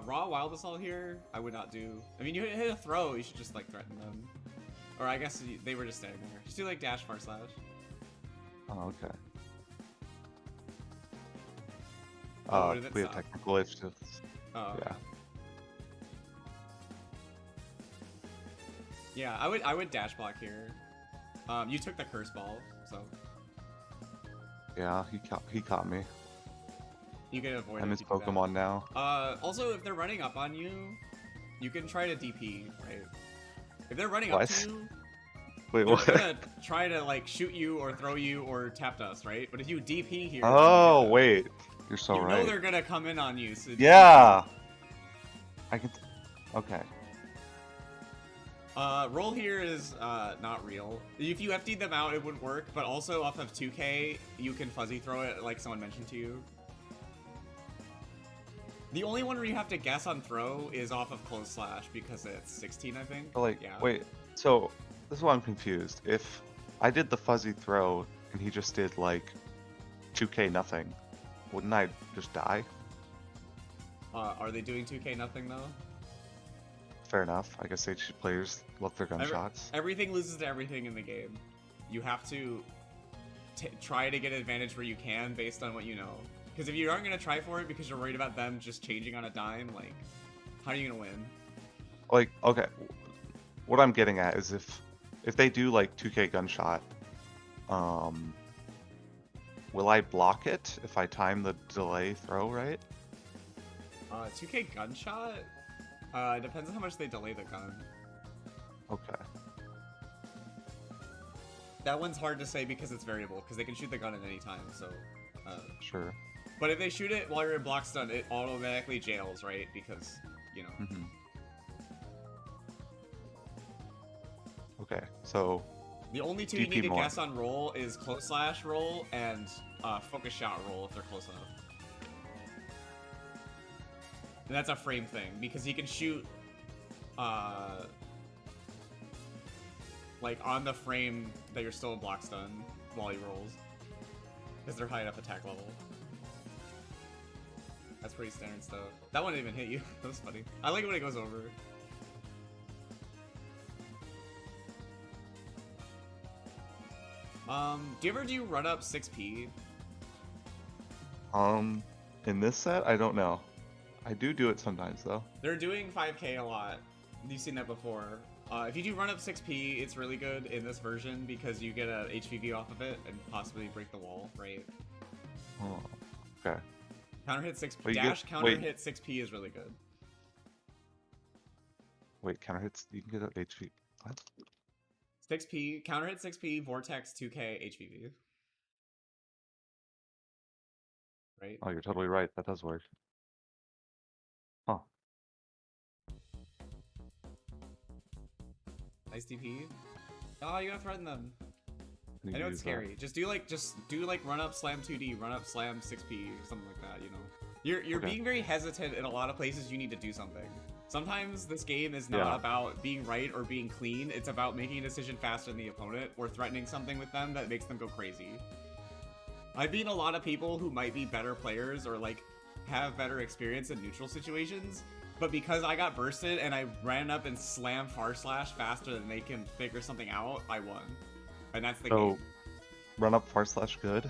Raw Wild Assault here, I would not do. I mean, you hit a throw, you should just like threaten them. Or I guess they were just standing there. Just do like dash far slash. Oh okay. Oh, did it we have stop? technical issues. Oh, Yeah. okay. Yeah, I would dash block here. You took the curse ball, so Yeah, he caught me. you can avoid I'm it. his if you do that. Pokemon now. Also, if they're running up on you, you can try to DP, right? If they're running up What? to you, Wait, they're what? gonna try to like shoot you or throw you or tap dust, right? But if you DP here, Oh then wait, you're so you know right. they're gonna come in on you. So Yeah. I can. Okay. Roll here is not real. If you FD'd them out, it would work, but also off of 2K, you can fuzzy throw it like someone mentioned to you. The only one where you have to guess on throw is off of close slash because it's 16, I think. But like, yeah. wait. So this is why I'm confused. If I did the fuzzy throw and he just did like 2K nothing, wouldn't I just die? Are they doing 2K nothing though? Fair enough. I guess HC players love their gunshots. Everything loses to everything in the game. You have to try to get an advantage where you can based on what you know. Because if you aren't going to try for it because you're worried about them just changing on a dime, like, how are you going to win? Like, okay, what I'm getting at is if they do like 2K gunshot, will I block it if I time the delay throw right? 2K gunshot? It depends on how much they delay the gun. Okay. That one's hard to say because it's variable, because they can shoot the gun at any time, so... Sure. But if they shoot it while you're in block stun, it automatically jails, right? Because, you know... Mm-hmm. Okay, so... The only two DP you need to more. guess on roll is close slash roll and focus shot roll if they're close enough. And that's a frame thing, because he can shoot, like, on the frame that you're still in block stun while he rolls. Because they're high enough attack level. That's pretty standard stuff. That one didn't even hit you. That was funny. I like it when it goes over. Do you ever do run up 6P? In this set, I don't know. I do it sometimes though. They're doing 5K a lot. You've seen that before. If you do run up 6P, it's really good in this version because you get a HVV off of it and possibly break the wall, right? Oh, okay. Counter hit 6P. Well, Dash counter hit 6P is really good. Wait, counter hits, you can get an HV. What? 6P, counter hit 6P, Vortex 2K, HVV. Right? Oh, you're totally right. That does work. Huh. Nice DP. Oh, you gotta threaten them. need I to know it's use scary. Just do like run up slam 2D, run up slam 6P, something like that, you know. You're Okay. being very hesitant in a lot of places you need to do something. Sometimes this game is not Yeah. about being right or being clean, it's about making a decision faster than the opponent or threatening something with them that makes them go crazy. I've beaten a lot of people who might be better players or like have better experience in neutral situations, but because I got bursted and I ran up and slammed far slash faster than they can figure something out, I won. And that's the So, game. run up / good.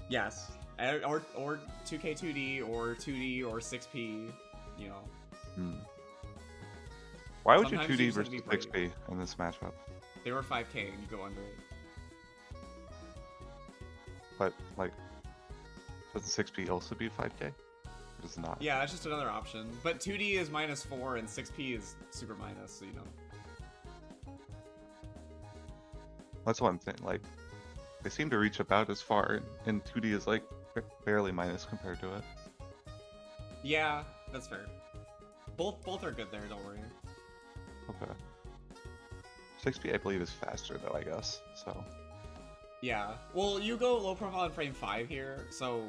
Yes. Or 2K2D or 2D or 6P, you know. Hmm. Why would Sometimes you you 2D just have versus to be 6P in this matchup? They were 5K and you go under it. But, like, doesn't 6P also be 5K? Or does it not? Yeah, that's just another option. But 2D is -4 and 6P is super minus, so you know. That's one thing. Like, they seem to reach about as far, and 2D is, like, barely minus compared to it. Yeah, that's fair. Both are good there, don't worry. Okay. 6P, I believe, is faster, though, I guess, so... Yeah. Well, you go low profile in frame 5 here, so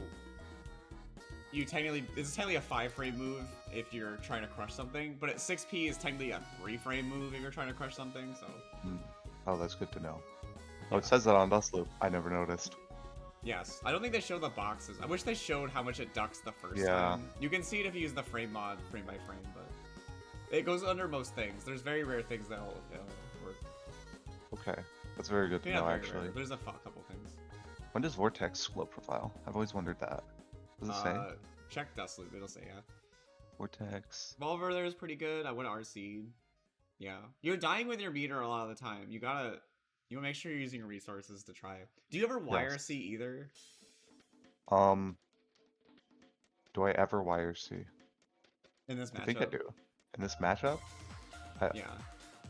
you technically this is technically a 5-frame move if you're trying to crush something, but at 6P is technically a 3-frame move if you're trying to crush something, so Oh, that's good to know. Oh, it says that on Dustloop. I never noticed. yes. I don't think they show the boxes. I wish they showed how much it ducks the first Yeah. time. You can see it if you use the frame mod frame by frame, but it goes under most things. There's very rare things that'll work. Okay. That's very good to Yeah, know, very actually. rare. There's a couple things. When does Vortex low profile? I've always wondered that. Does it say? Check Dustloop, it'll say, yeah. Vortex. Revolver there is pretty good. I went RC. Yeah. You're dying with your meter a lot of the time. You wanna make sure you're using your resources to try. Do you ever wire C either? Do I ever wire C? In this matchup? I think I do. In this matchup? Yeah.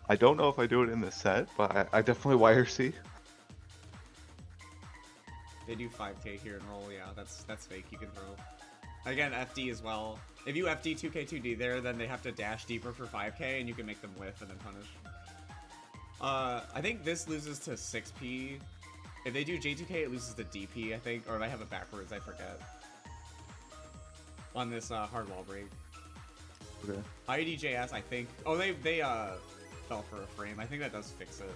I don't know if I do it in this set, but I definitely wire C. They do 5K here and roll, yeah, that's fake, you can throw. Again, FD as well. If you FD 2K2D there, then they have to dash deeper for 5K and you can make them whiff and then punish. I think this loses to 6P. If they do J2K, it loses to DP, I think. Or if I have it backwards, I forget. On this hard wall break. Okay. IEDJS, I think. Oh, they fell for a frame. I think that does fix it.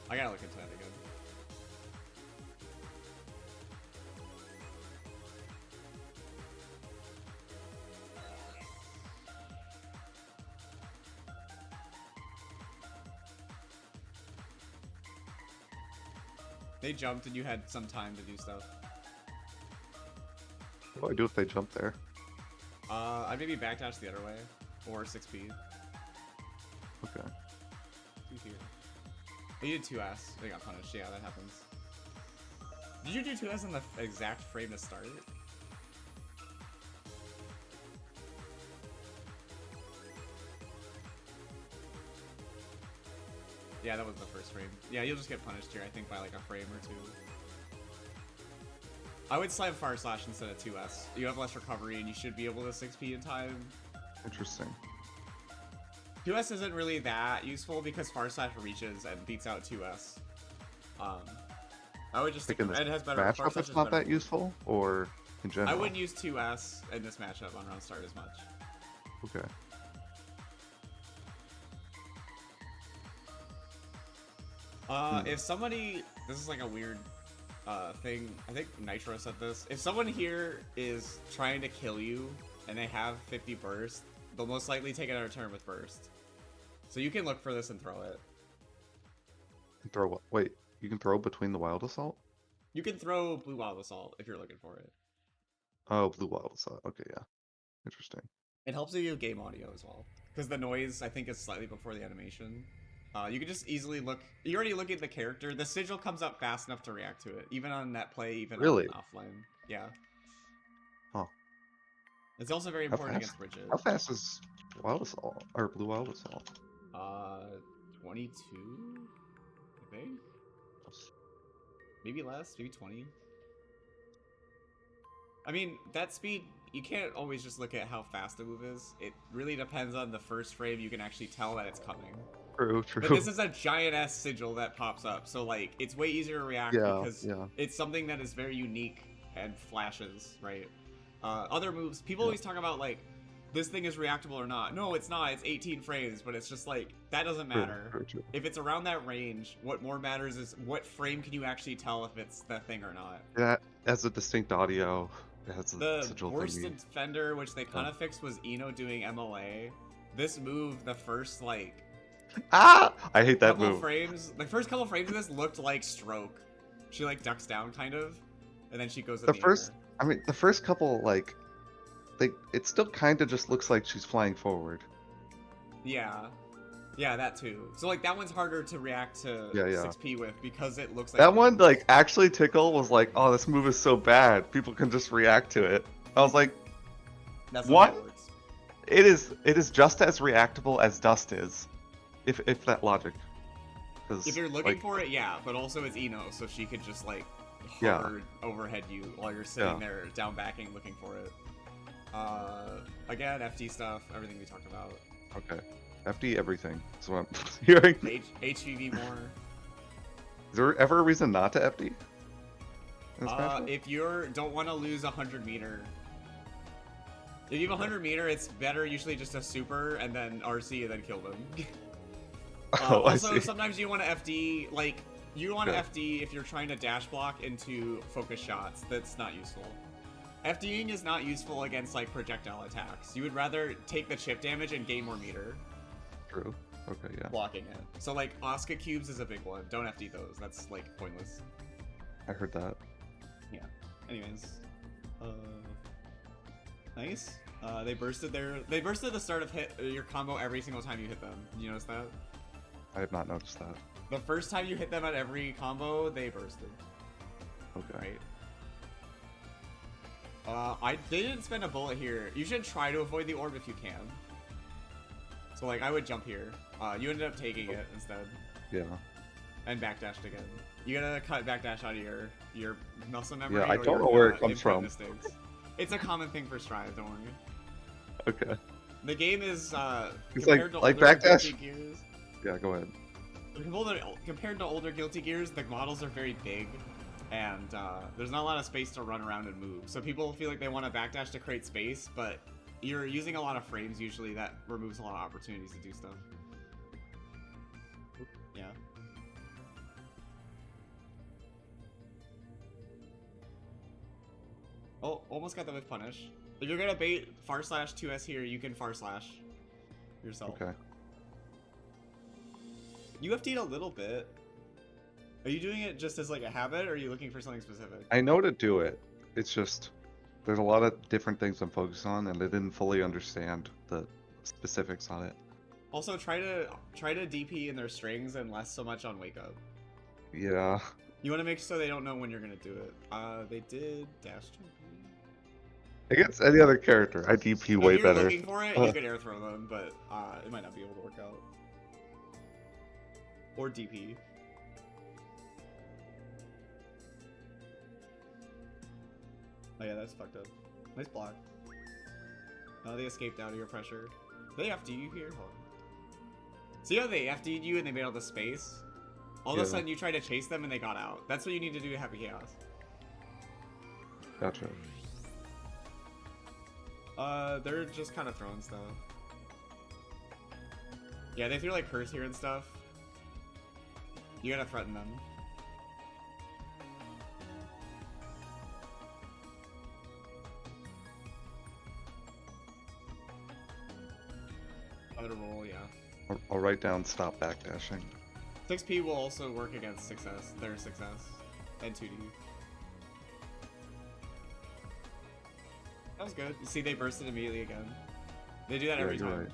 I gotta look into that again. They jumped and you had some time to do stuff. What do I do if they jump there? I'd maybe backdash the other way. Or 6p. Okay. 2 here. Oh, you did 2S. They got punished. Yeah, that happens. Did you do 2S in the exact frame to start? Yeah, that was the first frame. Yeah, you'll just get punished here, I think, by like a frame or two. I would slam Fire Slash instead of 2S. You have less recovery and you should be able to 6p in time. Interesting. 2S isn't really that useful because Fire Slash reaches and beats out 2S. I would just Like in this it has better Fire matchup, Slash it's has not better that useful, or in general? I wouldn't use 2S in this matchup on round start as much. Okay. If somebody, this is like a weird thing, I think Nitro said this. If someone here is trying to kill you and they have 50 burst, they'll most likely take another turn with burst. So you can look for this and throw it. And throw what? Wait, you can throw between the Wild Assault? You can throw Blue Wild Assault if you're looking for it. Oh, Blue Wild Assault. Okay, yeah. Interesting. It helps you with game audio as well. Because the noise, I think, is slightly before the animation. You can just easily look. You already look at the character. The sigil comes up fast enough to react to it, even on net play, even Really? on offline. Yeah. Huh. It's also very How important fast? against Bridget. How fast is Wild Assault or Blue Wild Assault? 22, I think. Maybe less, maybe 20. I mean, that speed, you can't always just look at how fast a move is. It really depends on the first frame. You can actually tell that it's coming. True, true. But this is a giant-ass sigil that pops up, so like it's way easier to react because it's something that is very unique and flashes, right? Other moves, people always talk about like, this thing is reactable or not. No, it's not. It's 18 frames, but it's just like, that doesn't matter. True. If it's around that range, what more matters is what frame can you actually tell if it's that thing or not. That has a distinct audio. It has The sigil worst thingy. defender, which they kind of fixed, was Ino doing MLA. This move, the first like Ah! I hate that couple move. frames, the first couple frames of this looked like stroke. She like ducks down kind of, and then she goes in The the first, air. I mean, the first couple, like, it still kind of just looks like she's flying forward. Yeah, that too. So like that one's harder to react to Yeah. 6p with because it looks like That one, like, actually Tickle was like, oh, this move is so bad, people can just react to it. I was like, That's what? How it works. It is just as reactable as Dust is, if that logic. If you're looking for it, yeah, but also it's Ino, so she could just like hover overhead you while you're sitting there down backing looking for it. Again, FD stuff, everything we talked about. Okay. FD everything. That's what I'm hearing. HVV more. Is there ever a reason not to FD? If you don't want to lose 100 meter. If you have 100 meter, it's better usually just a super and then RC and then kill them. Also, sometimes you want to FD, like, you want to FD if you're trying to dash block into focus shots. That's not useful. FDing is not useful against, like, projectile attacks. You would rather take the chip damage and gain more meter. True. Okay, yeah. Blocking it. So, like, Oscar cubes is a big one. Don't FD those. That's, like, pointless. I heard that. Yeah. Anyways. Nice. They bursted the start of your combo every single time you hit them. Did you notice that? I have not noticed that. The first time you hit them at every combo, they bursted. Okay. Right? They didn't spend a bullet here. You should try to avoid the orb if you can. So, like, I would jump here. You ended up taking it instead. Yeah. And backdashed again. You gotta cut backdash out of your muscle memory. Yeah, I don't know where it comes from. Mistakes. It's a common thing for Strive, don't worry. Okay. The game is, It's compared to like older backdash. Guilty Gears, Yeah, go ahead. compared to older Guilty Gears, the models are very big, and there's not a lot of space to run around and move. So people feel like they want to backdash to create space, but you're using a lot of frames usually. That removes a lot of opportunities to do stuff. Yeah. Oh, almost got the whiff punish. If you're gonna bait far slash 2S here, you can far slash yourself. Okay. You FD'd a little bit. Are you doing it just as like a habit, or are you looking for something specific? I know to do it. It's just there's a lot of different things I'm focused on, and I didn't fully understand the specifics on it. Also, try to DP in their strings and less so much on wake up. Yeah. You want to make so they don't know when you're gonna do it. They did dash. Against any other character, I DP way If you're better. looking for it, you could air throw them, but it might not be able to work out. Or DP. Oh yeah, that's fucked up. Nice block. Oh, they escaped out of your pressure. They FD you here? Hold on. See how they FD'd you and they made all the space? All of a sudden you tried to chase them and they got out. That's what you need to do to Happy Chaos. Gotcha. They're just kind of throwing stuff. Yeah, they threw like curse here and stuff. You gotta threaten them. Other roll, yeah. I'll write down stop backdashing. 6P will also work against success, their success, and 2D. That was good. You see, they bursted immediately again. They do that every time. Right.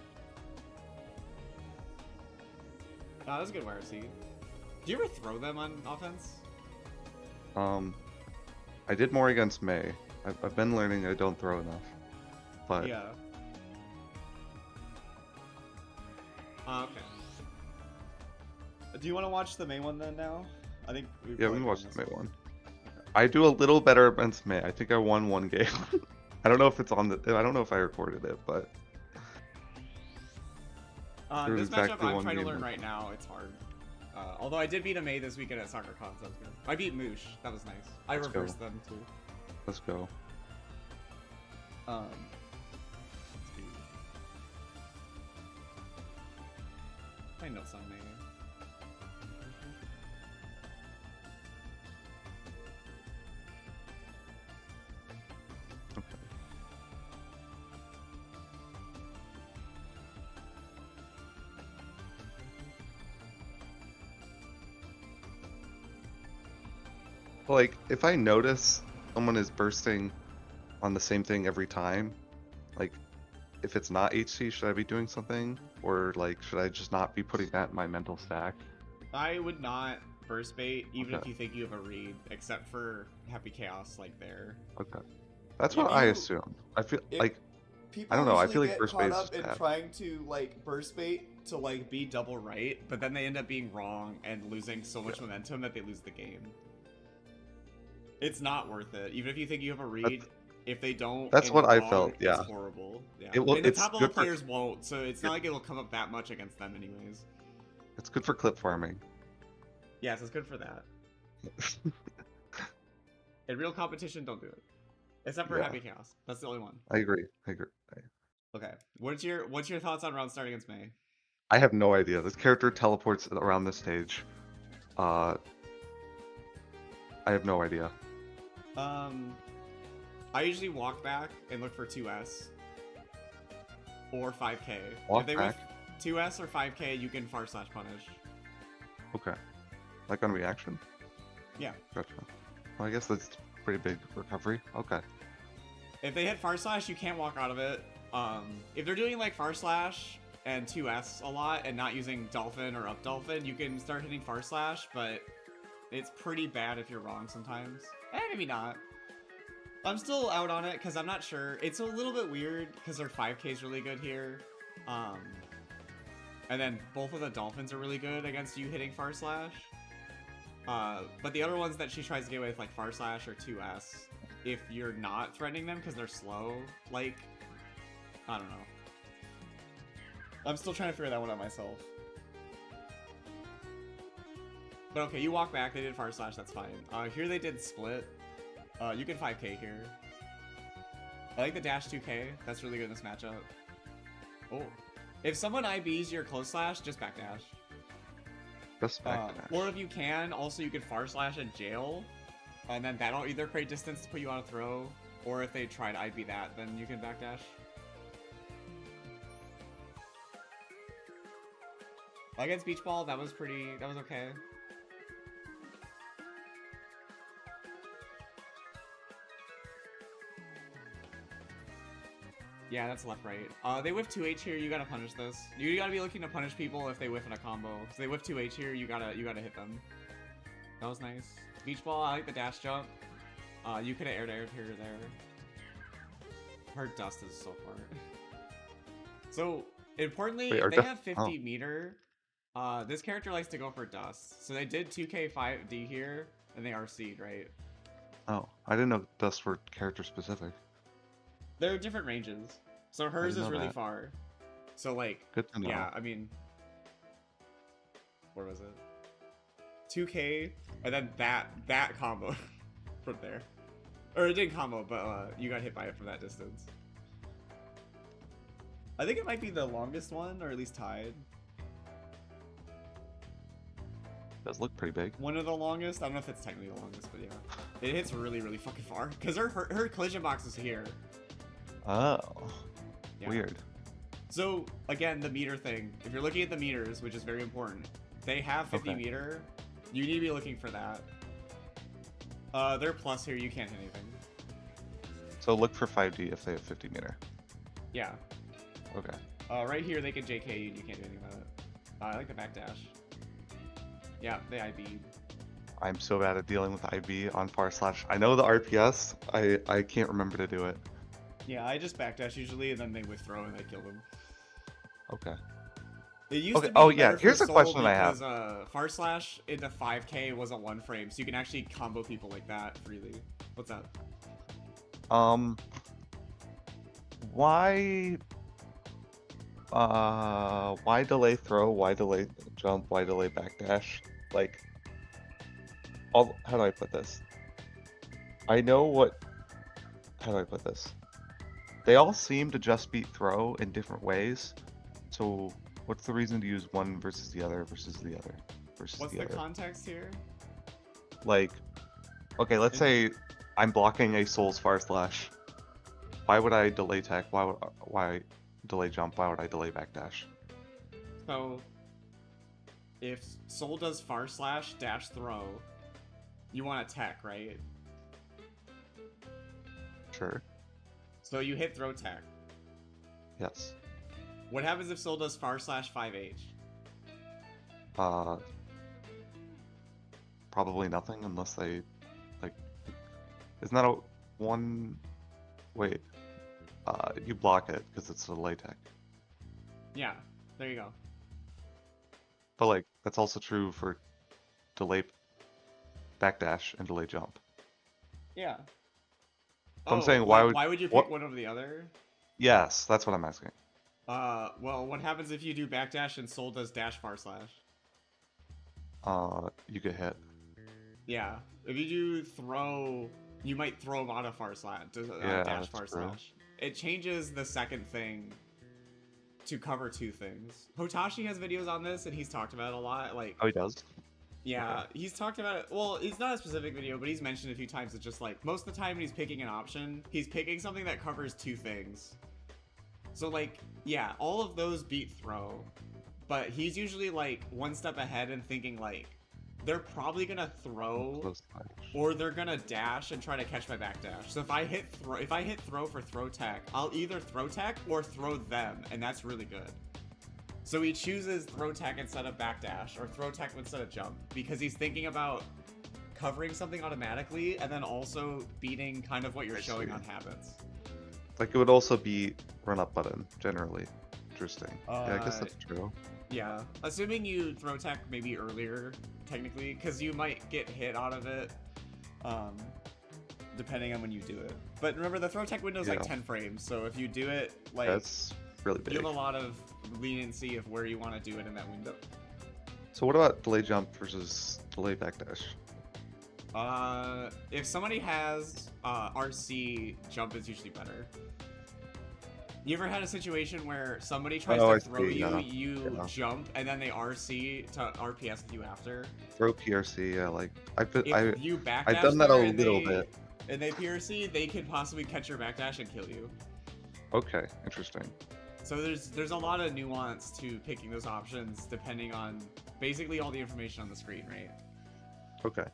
Oh, that was a good wire seed. Do you ever throw them on offense? I did more against May. I've been learning I don't throw enough. But Yeah. Okay. Do you want to watch the May one then now? I think yeah, we probably can won watch this the May one. Okay. I do a little better against May. I think I won one game. I don't know if it's on the. I don't know if I recorded it, but there was This matchup exactly I'm one trying to game learn that- right now. It's hard. Although I did beat a May this weekend at SoccerCon, so that was good. I beat Moosh. That was nice. I Let's reversed go. them too. Let's go. Let's see. My notes on May. Okay. Like, if I notice someone is bursting on the same thing every time, like, if it's not HC, should I be doing something? Or, like, should I just not be putting that in my mental stack? I would not burst bait, even if Okay. you think you have a read, except for Happy Chaos, like there. Okay. That's If what I you- assumed. I feel if- like, People I don't know, I usually feel like get burst caught bait is up just in bad. trying to like burst bait to like be double right, but then they end up being wrong and losing so much momentum that they lose the game. It's not worth it, even if you think you have a read. If they don't, That's and what you're I wrong, felt, yeah. It's horrible. Yeah. It will- And the it's top level good for- players won't, so it's not like it will come up that much against them anyways. it's good for clip farming. Yes, it's good for that. In real competition, don't do it. Except for Yeah. Happy Chaos. That's the only one. I agree. Okay. What's your thoughts on round start against May? I have no idea. This character teleports around the stage. I have no idea. I usually walk back and look for 2S or 5k. Walk if they back? whiff 2S or 5k, you can far slash punish. Okay. Like on reaction? Yeah. Gotcha. Well, I guess that's pretty big recovery. Okay. If they hit far slash, you can't walk out of it. If they're doing like far slash and 2S a lot and not using dolphin or up dolphin, you can start hitting far slash, but it's pretty bad if you're wrong sometimes. Maybe not. I'm still out on it because I'm not sure. It's a little bit weird because their 5k is really good here. And then both of the dolphins are really good against you hitting far slash. But the other ones that she tries to get with, like far slash or 2S, if you're not threatening them because they're slow, like, I don't know. I'm still trying to figure that one out myself. But okay, you walk back, they did far slash, that's fine. Here they did split. You can 5k here. I like the dash 2k, that's really good in this matchup. Oh. If someone IBs your close slash, just backdash. Just backdash. Or if you can, also you could far slash and jail, and then that'll either create distance to put you on a throw, or if they try to IB that, then you can backdash. Against Beach Ball, that was okay. Yeah, that's left right. They whiff 2H here. You gotta punish this. You gotta be looking to punish people if they whiff in a combo. If they whiff 2H here, you gotta hit them. That was nice. Beach ball. I like the dash jump. You could have aired here or there. Her dust is so far. So importantly, Wait, if they have 50 oh. meter, this character likes to go for dust. So they did 2k 5d here, and they RC'd, right? Oh, I didn't know dusts were character specific. There are different ranges. So hers is really far. So like, good to know. Yeah, I mean, where was it? 2k, and then that combo from there. Or it didn't combo, but you got hit by it from that distance. I think it might be the longest one, or at least tied. Does look pretty big. One of the longest. I don't know if it's technically the longest, but yeah, it hits really, really fucking far. Cause her collision box is here. Oh, yeah. Weird. So again, the meter thing. If you're looking at the meters, which is very important, they have 50 meter. You need to be looking for that. They're plus here. You can't hit anything. So look for 5D if they have 50 meter. Yeah. Okay. Right here they can JK you and you can't do anything about it. I like the backdash. Yeah, they IB. I'm so bad at dealing with IB on /. I know the RPS. I can't remember to do it. Yeah, I just backdash usually, and then they withdraw and I kill them. Okay. It used to be oh yeah, better here's for a question Soul I have. Because // into 5k was a 1 frame, so you can actually combo people like that freely. What's up? Why delay throw? Why delay jump? Why delay backdash? Like, how do I put this? I know what. How do I put this? They all seem to just beat throw in different ways. So, what's the reason to use one versus the other versus the other versus What's the the other? context here? Like, okay, let's say I'm blocking a Soul's /. Why would I delay tech? Why delay jump? Why would I delay backdash? So, if Soul does // dash throw, you want a tech, right? Sure. So you hit throw tech. Yes. What happens if Soul does / 5H? Probably nothing unless they, like, isn't that a one? Wait. You block it because it's a delay tech. Yeah, there you go. But like, that's also true for delay backdash and delay jump. Yeah. So I'm saying why would you pick one over the other? Yes, that's what I'm asking. Well, what happens if you do backdash and Soul does dash // You get hit. Yeah, if you do throw, you might throw him out of // dash // It changes the second thing to cover two things. Hotashi has videos on this, and he's talked about it a lot. Like, oh, he does. Yeah, okay. He's talked about it. Well, it's not a specific video, but he's mentioned a few times. It's just like most of the time when he's picking an option, he's picking something that covers two things. So like, yeah, all of those beat throw, but he's usually like one step ahead and thinking like, they're probably gonna throw or they're gonna dash and try to catch my backdash. So if I hit throw for throw tech, I'll either throw tech or throw them, and that's really good. So he chooses throw tech instead of backdash, or throw tech instead of jump, because he's thinking about covering something automatically and then also beating kind of what you're showing on habits. Like it would also be run up button generally. Interesting. Yeah, I guess that's true. Yeah, assuming you throw tech maybe earlier, technically, because you might get hit out of it, depending on when you do it. But remember, the throw tech window is like 10 frames, so if you do it, like, that's really big. You have a lot of leniency of where you want to do it in that window. So what about delay jump versus delay backdash? If somebody has RC, jump is usually better. You ever had a situation where somebody tries to throw you, jump, and then they RC to RPS with you after? Throw PRC, yeah, like I've done that a little bit. And they PRC, they could possibly catch your backdash and kill you. Okay, interesting. So there's a lot of nuance to picking those options depending on basically all the information on the screen, right? Okay.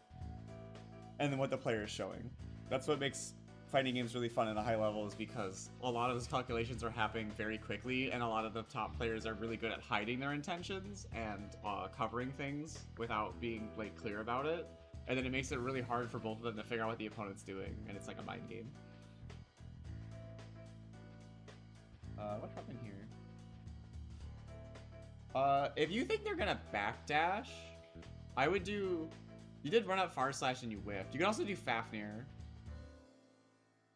And then what the player is showing. That's what makes fighting games really fun at a high level is because a lot of those calculations are happening very quickly, and a lot of the top players are really good at hiding their intentions and covering things without being like clear about it. And then it makes it really hard for both of them to figure out what the opponent's doing, and it's like a mind game. What happened here? If you think they're gonna backdash, I would do... You did run up far slash and you whiffed. You can also do Fafnir.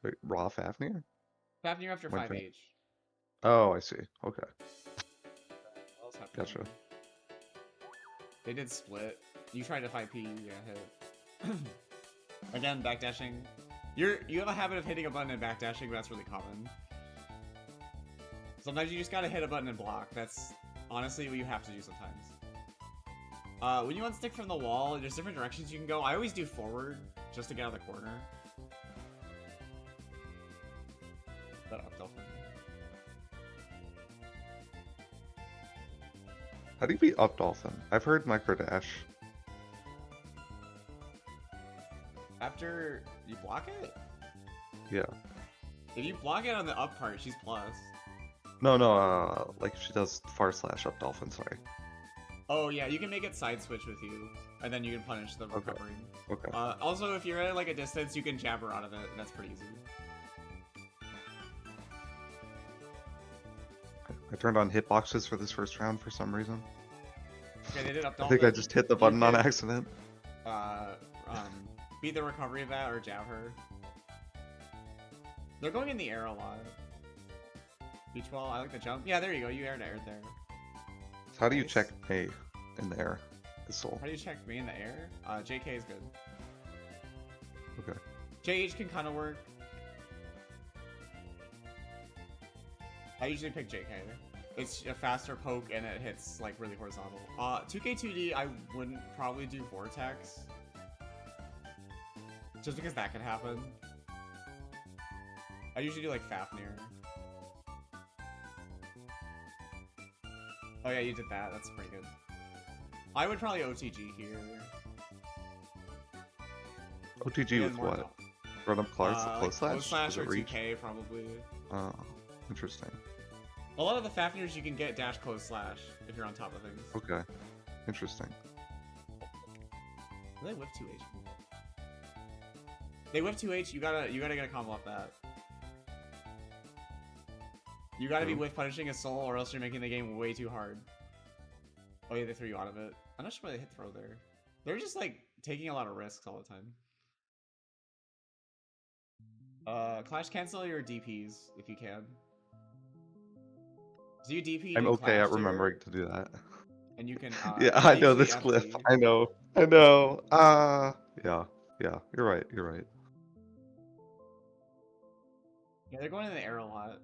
Wait, raw Fafnir? Fafnir after When 5H. Oh, I see. Okay. What else happened Gotcha. here? They did split. You tried to 5P, you got hit. Again, backdashing. You have a habit of hitting a button and backdashing, but that's really common. Sometimes you just gotta hit a button and block. That's honestly what you have to do sometimes. When you unstick from the wall, there's different directions you can go. I always do forward, just to get out of the corner. That up dolphin. How do you beat up dolphin? I've heard micro dash. After you block it? Yeah. If you block it on the up part, she's plus. No, like she does far slash up dolphin, sorry. Oh yeah, you can make it side switch with you, and then you can punish the recovery. Okay. Also, if you're at like a distance, you can jab her out of it, and that's pretty easy. I turned on hitboxes for this first round for some reason. Okay, they did up I dolphin. think I just hit the button on did, accident. Beat the recovery of that or jab her. They're going in the air a lot. Beach ball, I like the jump. Yeah, there you go. You aired there. So how do you Nice. check A in the air? The soul. How do you check me in the air? JK is good. Okay. JH can kind of work. I usually pick JK. It's a faster poke and it hits like really horizontal. 2K2D, I wouldn't probably do Vortex. Just because that could happen. I usually do like Fafnir. Oh yeah, you did that. That's pretty good. I would probably OTG here. OTG Yeah, with more what? dot. Run up close, close slash? Close slash Does or it reach? 2K probably. Oh, interesting. A lot of the Fafnirs you can get dash close slash if you're on top of things. Okay. Interesting. Do they whip 2H? They whip 2H, you gotta get a combo off that. You gotta be True. whiff punishing a soul or else you're making the game way too hard. Oh yeah, they threw you out of it. I'm not sure why they hit throw there. They're just like taking a lot of risks all the time. Clash cancel your DPs if you can. So you DP I'm and okay clash at to remembering her, to do that. and you can Yeah, I know usually this clip. FD. I know. I know. Yeah. You're right. You're right. Yeah, they're going in the air a lot.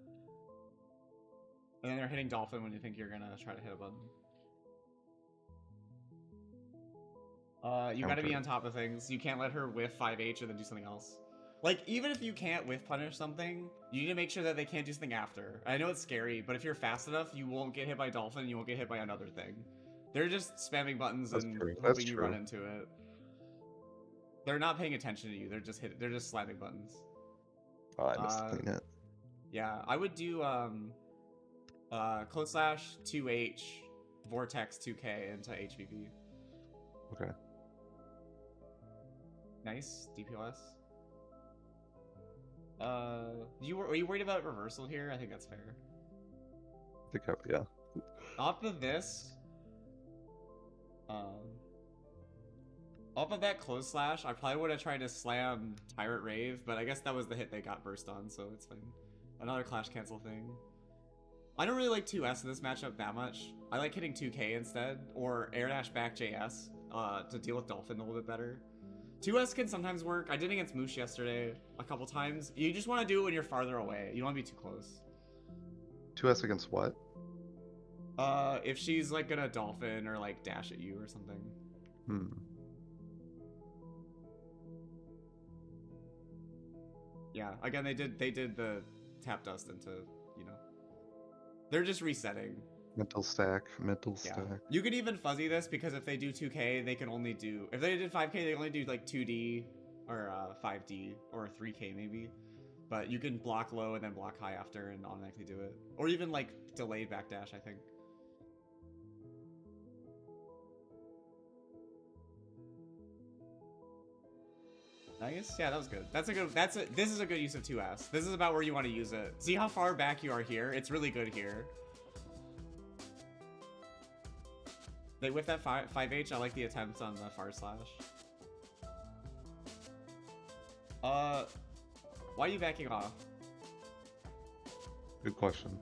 And then they're hitting dolphin when you think you're gonna try to hit a button. You gotta be Counter. on top of things. You can't let her whiff 5H and then do something else. Like, even if you can't whiff punish something, you need to make sure that they can't do something after. I know it's scary, but if you're fast enough, you won't get hit by dolphin and you won't get hit by another thing. They're just spamming buttons That's and true. hoping That's you run true. into it. They're not paying attention to you. They're just slamming buttons. Oh, I missed clean it. Yeah, I would do close slash 2H, vortex 2K into HVV. Okay. Nice DPOS. Were you worried about reversal here? I think that's fair. I think yeah. Off of this, off of that close slash, I probably would have tried to slam Tyrant Rave, but I guess that was the hit they got burst on, so it's fine. Another clash cancel thing. I don't really like 2S in this matchup that much. I like hitting 2K instead, or air dash back JS to deal with Dolphin a little bit better. 2S can sometimes work. I did against Moosh yesterday a couple times. You just want to do it when you're farther away. You don't want to be too close. 2S against what? If she's like gonna Dolphin or like dash at you or something. Yeah, again, they did the tap dust into, you know. They're just resetting. Mental stack. Yeah. You could even fuzzy this because if they do 2K, they can only do... If they did 5K, they only do like 2D or 5D or 3K maybe. But you can block low and then block high after and automatically do it. Or even like delayed backdash, I think. Nice. Yeah, that was good. That's a good. This is a good use of 2S. This is about where you want to use it. See how far back you are here? It's really good here. With that 5H, I like the attempts on the far slash. Why are you backing off? Good question.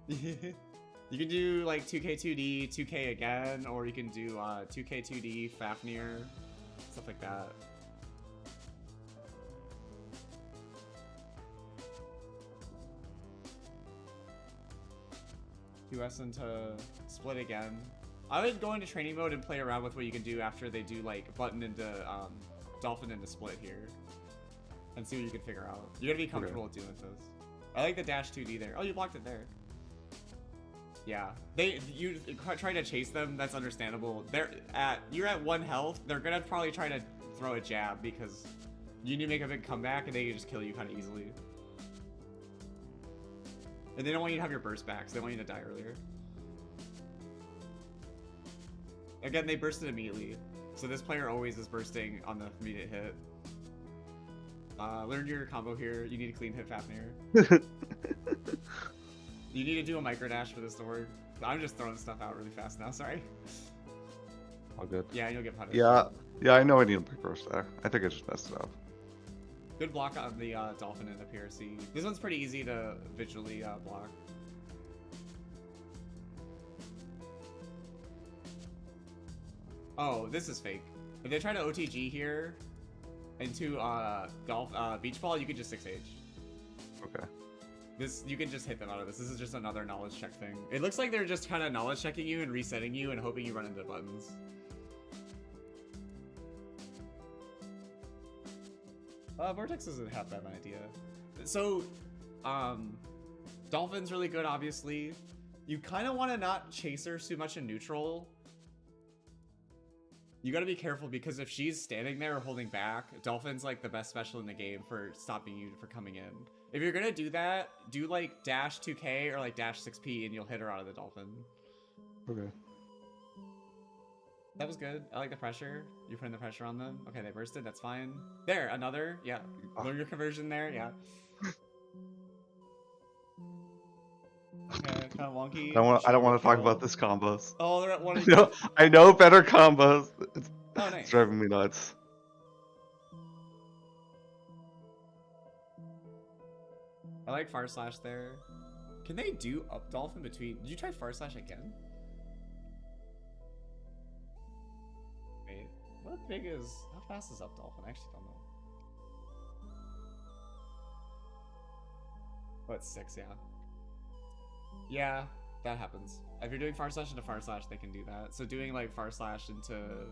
You can do like 2K2D, 2K again, or you can do 2K2D, Fafnir, stuff like that. QS into split again. I would go into training mode and play around with what you can do after they do like button into dolphin into split here. And see what you can figure out. You're gonna be comfortable with doing this. I like the dash 2D there. Oh, you blocked it there. Yeah, you try to chase them. That's understandable. You're at 1 health. They're gonna probably try to throw a jab because you need to make a big comeback and they can just kill you kind of easily. And they don't want you to have your burst back, so they want you to die earlier. Again, they bursted immediately, so this player always is bursting on the immediate hit. Learn your combo here. You need to clean hit Fafnir. You need to do a micro dash for this to work. I'm just throwing stuff out really fast now, sorry. All good. Yeah, you'll get punished. Yeah, I know I need a big burst there. I think I just messed it up. Good block on the dolphin and the PRC. This one's pretty easy to visually block. Oh, this is fake. If they try to OTG here into beach ball, you could just 6H. Okay. You can just hit them out of this. This is just another knowledge check thing. It looks like they're just kind of knowledge checking you and resetting you and hoping you run into buttons. Vortex doesn't have that idea. So, Dolphin's really good, obviously. You kind of want to not chase her too much in neutral. You gotta be careful because if she's standing there or holding back, Dolphin's like the best special in the game for stopping you from coming in. If you're gonna do that, do like dash 2K or like dash 6P and you'll hit her out of the Dolphin. Okay. That was good. I like the pressure. You're putting the pressure on them. Okay, they bursted. That's fine. There, another. Yeah. Learn your conversion there. Yeah. Okay, kind of wonky. I don't want to talk about this combos. Oh, they're at one. I know better combos. It's nice. driving me nuts. I like far slash there. Can they do up dolphin between? Did you try far slash again? Wait, what big is? How fast is up dolphin? I actually don't know. Oh, it's 6, yeah. Yeah, that happens. If you're doing far slash into far slash, they can do that. So doing like far slash into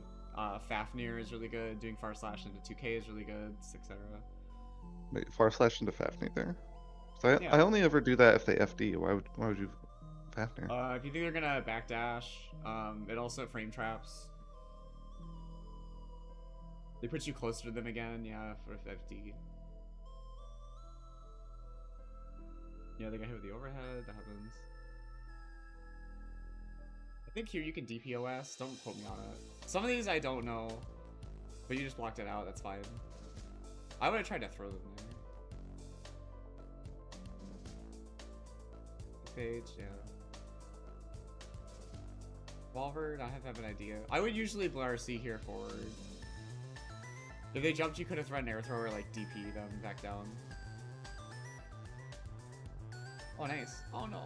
Fafnir is really good. Doing far slash into 2K is really good, etc. Wait, far slash into Fafnir there? So Yeah. I only ever do that if they FD. Why would you Fafnir? If you think they're gonna backdash, it also frame traps. They put you closer to them again, yeah, for FD. Yeah, they got hit with the overhead, that happens. I think here you can DPOS, don't quote me on it. Some of these I don't know, but you just blocked it out, that's fine. I would have tried to throw them there. Page, yeah. Revolver, I have an idea. I would usually blur RC here forward. If they jumped, you could have thrown an air thrower, like DP them back down. Oh, nice. Oh, no.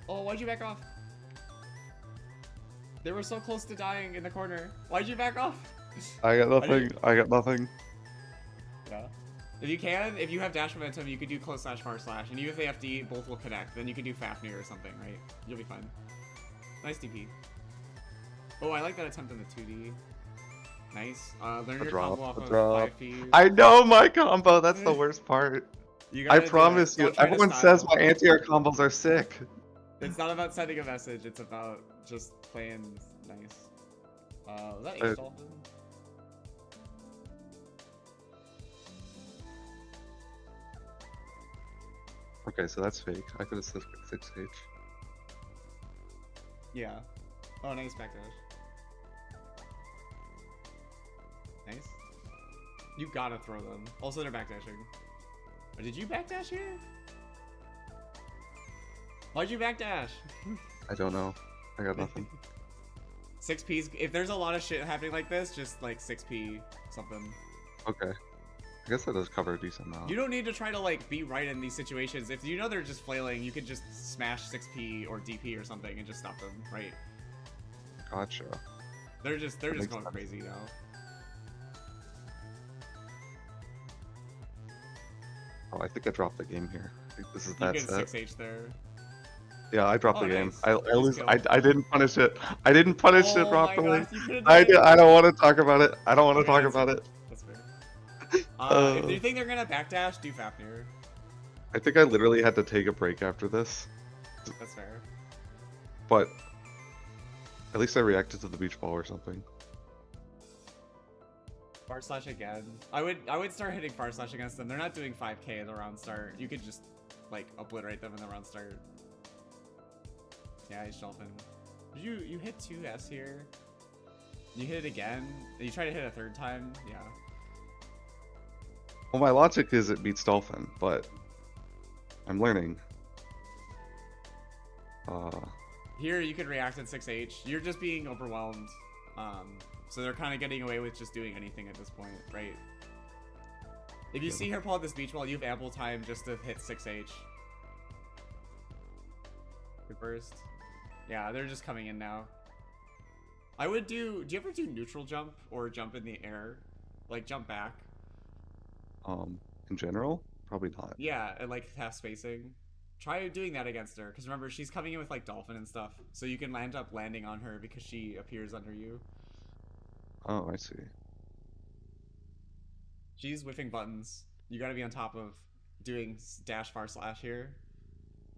Oh, why'd you back off? They were so close to dying in the corner. Why'd you back off? I got nothing. I got nothing. Yeah. If you can, if you have dash momentum, you could do close slash far slash, and even if they FD, both will connect. Then you could do Fafnir or something, right? You'll be fine. Nice DP. Oh, I like that attempt in the 2D. Nice. Learn your combo off of 5 feet. I know my combo. That's the worst part. I promise you. Everyone says my anti-air combos are sick. It's not about sending a message. It's about just playing nice. Was that H Dolphin? Okay, so that's fake. I could have said 6H. Yeah. Oh, nice backdash. Nice. You gotta throw them. Also, they're backdashing. Or did you backdash here? Why'd you backdash? I don't know. I got nothing. 6P's. If there's a lot of shit happening like this, just like 6P something. Okay. I guess that does cover a decent amount. You don't need to try to like be right in these situations. If you know they're just flailing, you could just smash 6P or DP or something and just stop them, right? Gotcha. They're just That going makes sense. crazy now. Oh, I think I dropped the game here. I think this is You that get set. 6H there. Yeah, I dropped Oh, the game. nice. I Nice lose. kill. I didn't punish it. I didn't punish it Oh my properly. gosh, you could have I done it. I don't want to talk about it. I don't want to Okay, talk that's about fair. it. That's fair. If you Uh, think they're gonna backdash, do Fafnir. I think I literally had to take a break after this, That's fair. but at least I reacted to the beach ball or something. Far slash again. I would start hitting far slash against them. They're not doing 5k in the round start. You could just like obliterate them in the round start. Yeah, he's dolphin. Did you hit 2S here? You hit it again? You try to hit a third time? Yeah. Well, my logic is it beats dolphin, but I'm learning. Here you could react at 6H. You're just being overwhelmed. So they're kind of getting away with just doing anything at this point, right? If you Yeah. see her pull out this beach ball, you have ample time just to hit 6H. Good burst. Yeah, they're just coming in now. I would do you ever do neutral jump or jump in the air? Like jump back? In general, probably not. Yeah, and like half spacing. Try doing that against her, because remember, she's coming in with like dolphin and stuff. So you can land up landing on her because she appears under you. Oh, I see. She's whiffing buttons. You gotta be on top of doing dash far slash here.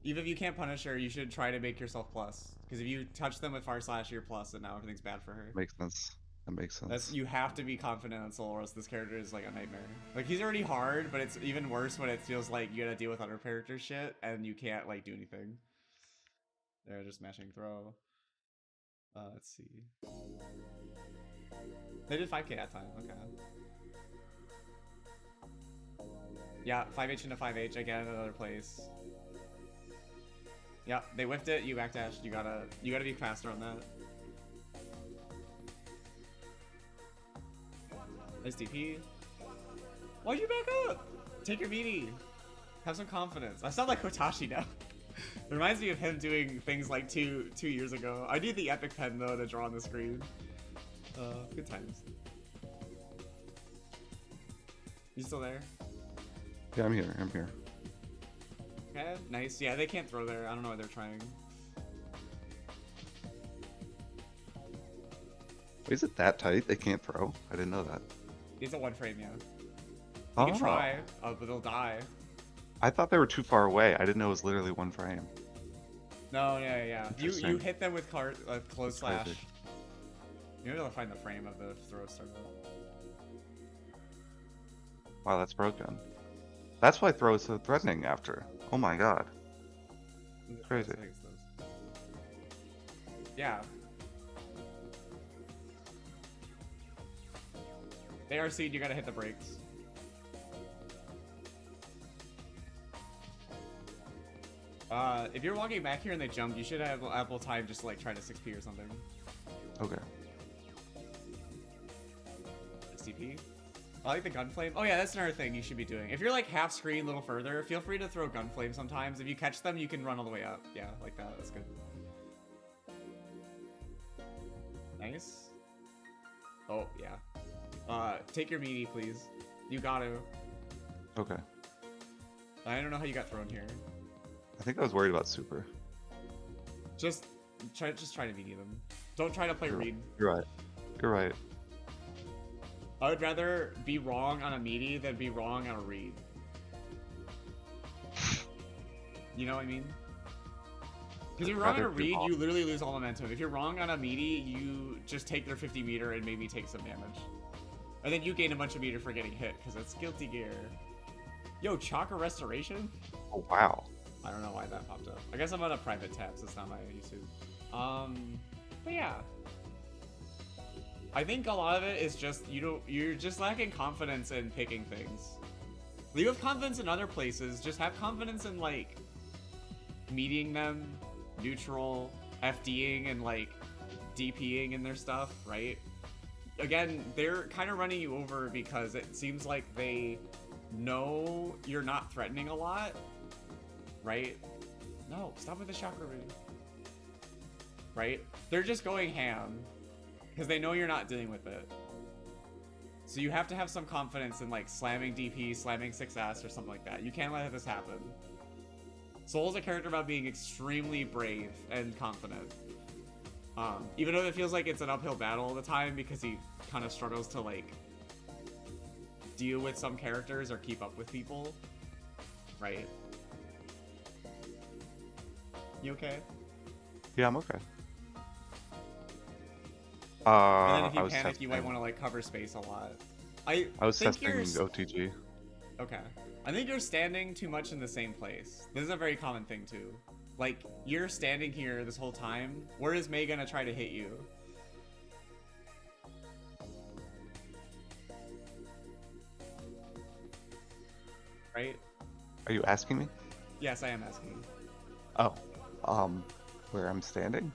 Even if you can't punish her, you should try to make yourself plus. Because if you touch them with far slash, you're plus, and now everything's bad for her. Makes sense. That makes sense. That's you have to be confident in Soul, or else this character is like a nightmare. Like he's already hard, but it's even worse when it feels like you gotta deal with other character shit and you can't like do anything. They're just mashing throw. Let's see. They did 5k that time. Okay. Yeah, 5H into 5H again, another place. Yeah, they whiffed it. You backdashed. You gotta be faster on that. Nice DP. Why'd you back up? Take your meaty. Have some confidence. I sound like Hotashi now. It reminds me of him doing things like two years ago. I need the epic pen though to draw on the screen. Good times. You still there? Yeah, I'm here. I'm here. Okay, nice. Yeah, they can't throw there. I don't know why they're trying. Wait, is it that tight? They can't throw? I didn't know that. It's a one frame, yeah. Oh, You can try, but they'll die. I thought they were too far away. I didn't know it was literally one frame. No, yeah. You Interesting. hit them with close That's slash. crazy. You're able to find the frame of the throw starter. Wow, that's broken. That's why throw is so threatening after. Oh my god. Crazy. Yeah. They are seed, you gotta hit the brakes. If you're walking back here and they jump, you should have ample time just to like try to 6P or something. Okay. STP. I like the gunflame. Oh yeah, that's another thing you should be doing. If you're like half screen a little further, feel free to throw gunflame sometimes. If you catch them, you can run all the way up. Yeah, like that. That's good. Nice. Oh, yeah. Take your meaty, please. You got to. Okay. I don't know how you got thrown here. I think I was worried about super. Just try to meaty them. Don't try to play read. You're right. You're right. I would rather be wrong on a meaty than be wrong on a read. You know what I mean? Because if you're wrong on a read, you literally lose all momentum. If you're wrong on a meaty, you just take their 50 meter and maybe take some damage. And then you gain a bunch of meter for getting hit, because that's guilty gear. Yo, Chakra Restoration? Oh wow. I don't know why that popped up. I guess I'm on a private tab, so it's not my YouTube. But yeah. I think a lot of it is just you're just lacking confidence in picking things. You have confidence in other places, just have confidence in like meeting them, neutral, FDing and like DPing in their stuff, right? Again, they're kind of running you over because it seems like they know you're not threatening a lot, right? No, stop with the chakra ring. Right? They're just going ham because they know you're not dealing with it. So you have to have some confidence in like slamming DP, slamming 6S or something like that. You can't let this happen. Soul's a character about being extremely brave and confident. Even though it feels like it's an uphill battle all the time because he kind of struggles to like deal with some characters or keep up with people. Right? You okay? Yeah, I'm okay. And then if you I was panic, testing, you might want to like cover space a lot. I was think testing you're OTG. Okay. I think you're standing too much in the same place. This is a very common thing too. Like, you're standing here this whole time. Where is Mei gonna try to hit you? Right? Are you asking me? Yes, I am asking. Oh, where I'm standing?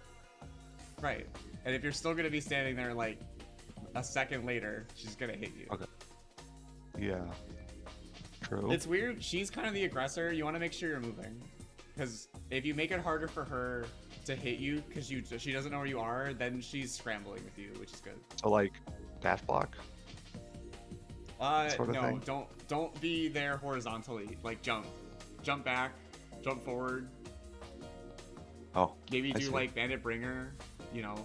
Right. And if you're still gonna be standing there like a second later, she's gonna hit you. Okay. Yeah. True. It's weird. She's kind of the aggressor. You want to make sure you're moving. Because if you make it harder for her to hit you because she doesn't know where you are, then she's scrambling with you, which is good. So like dash block? Sort of No, thing? don't be there horizontally. Like jump back, jump forward. Oh, Maybe I do see. like Bandit Bringer. You know,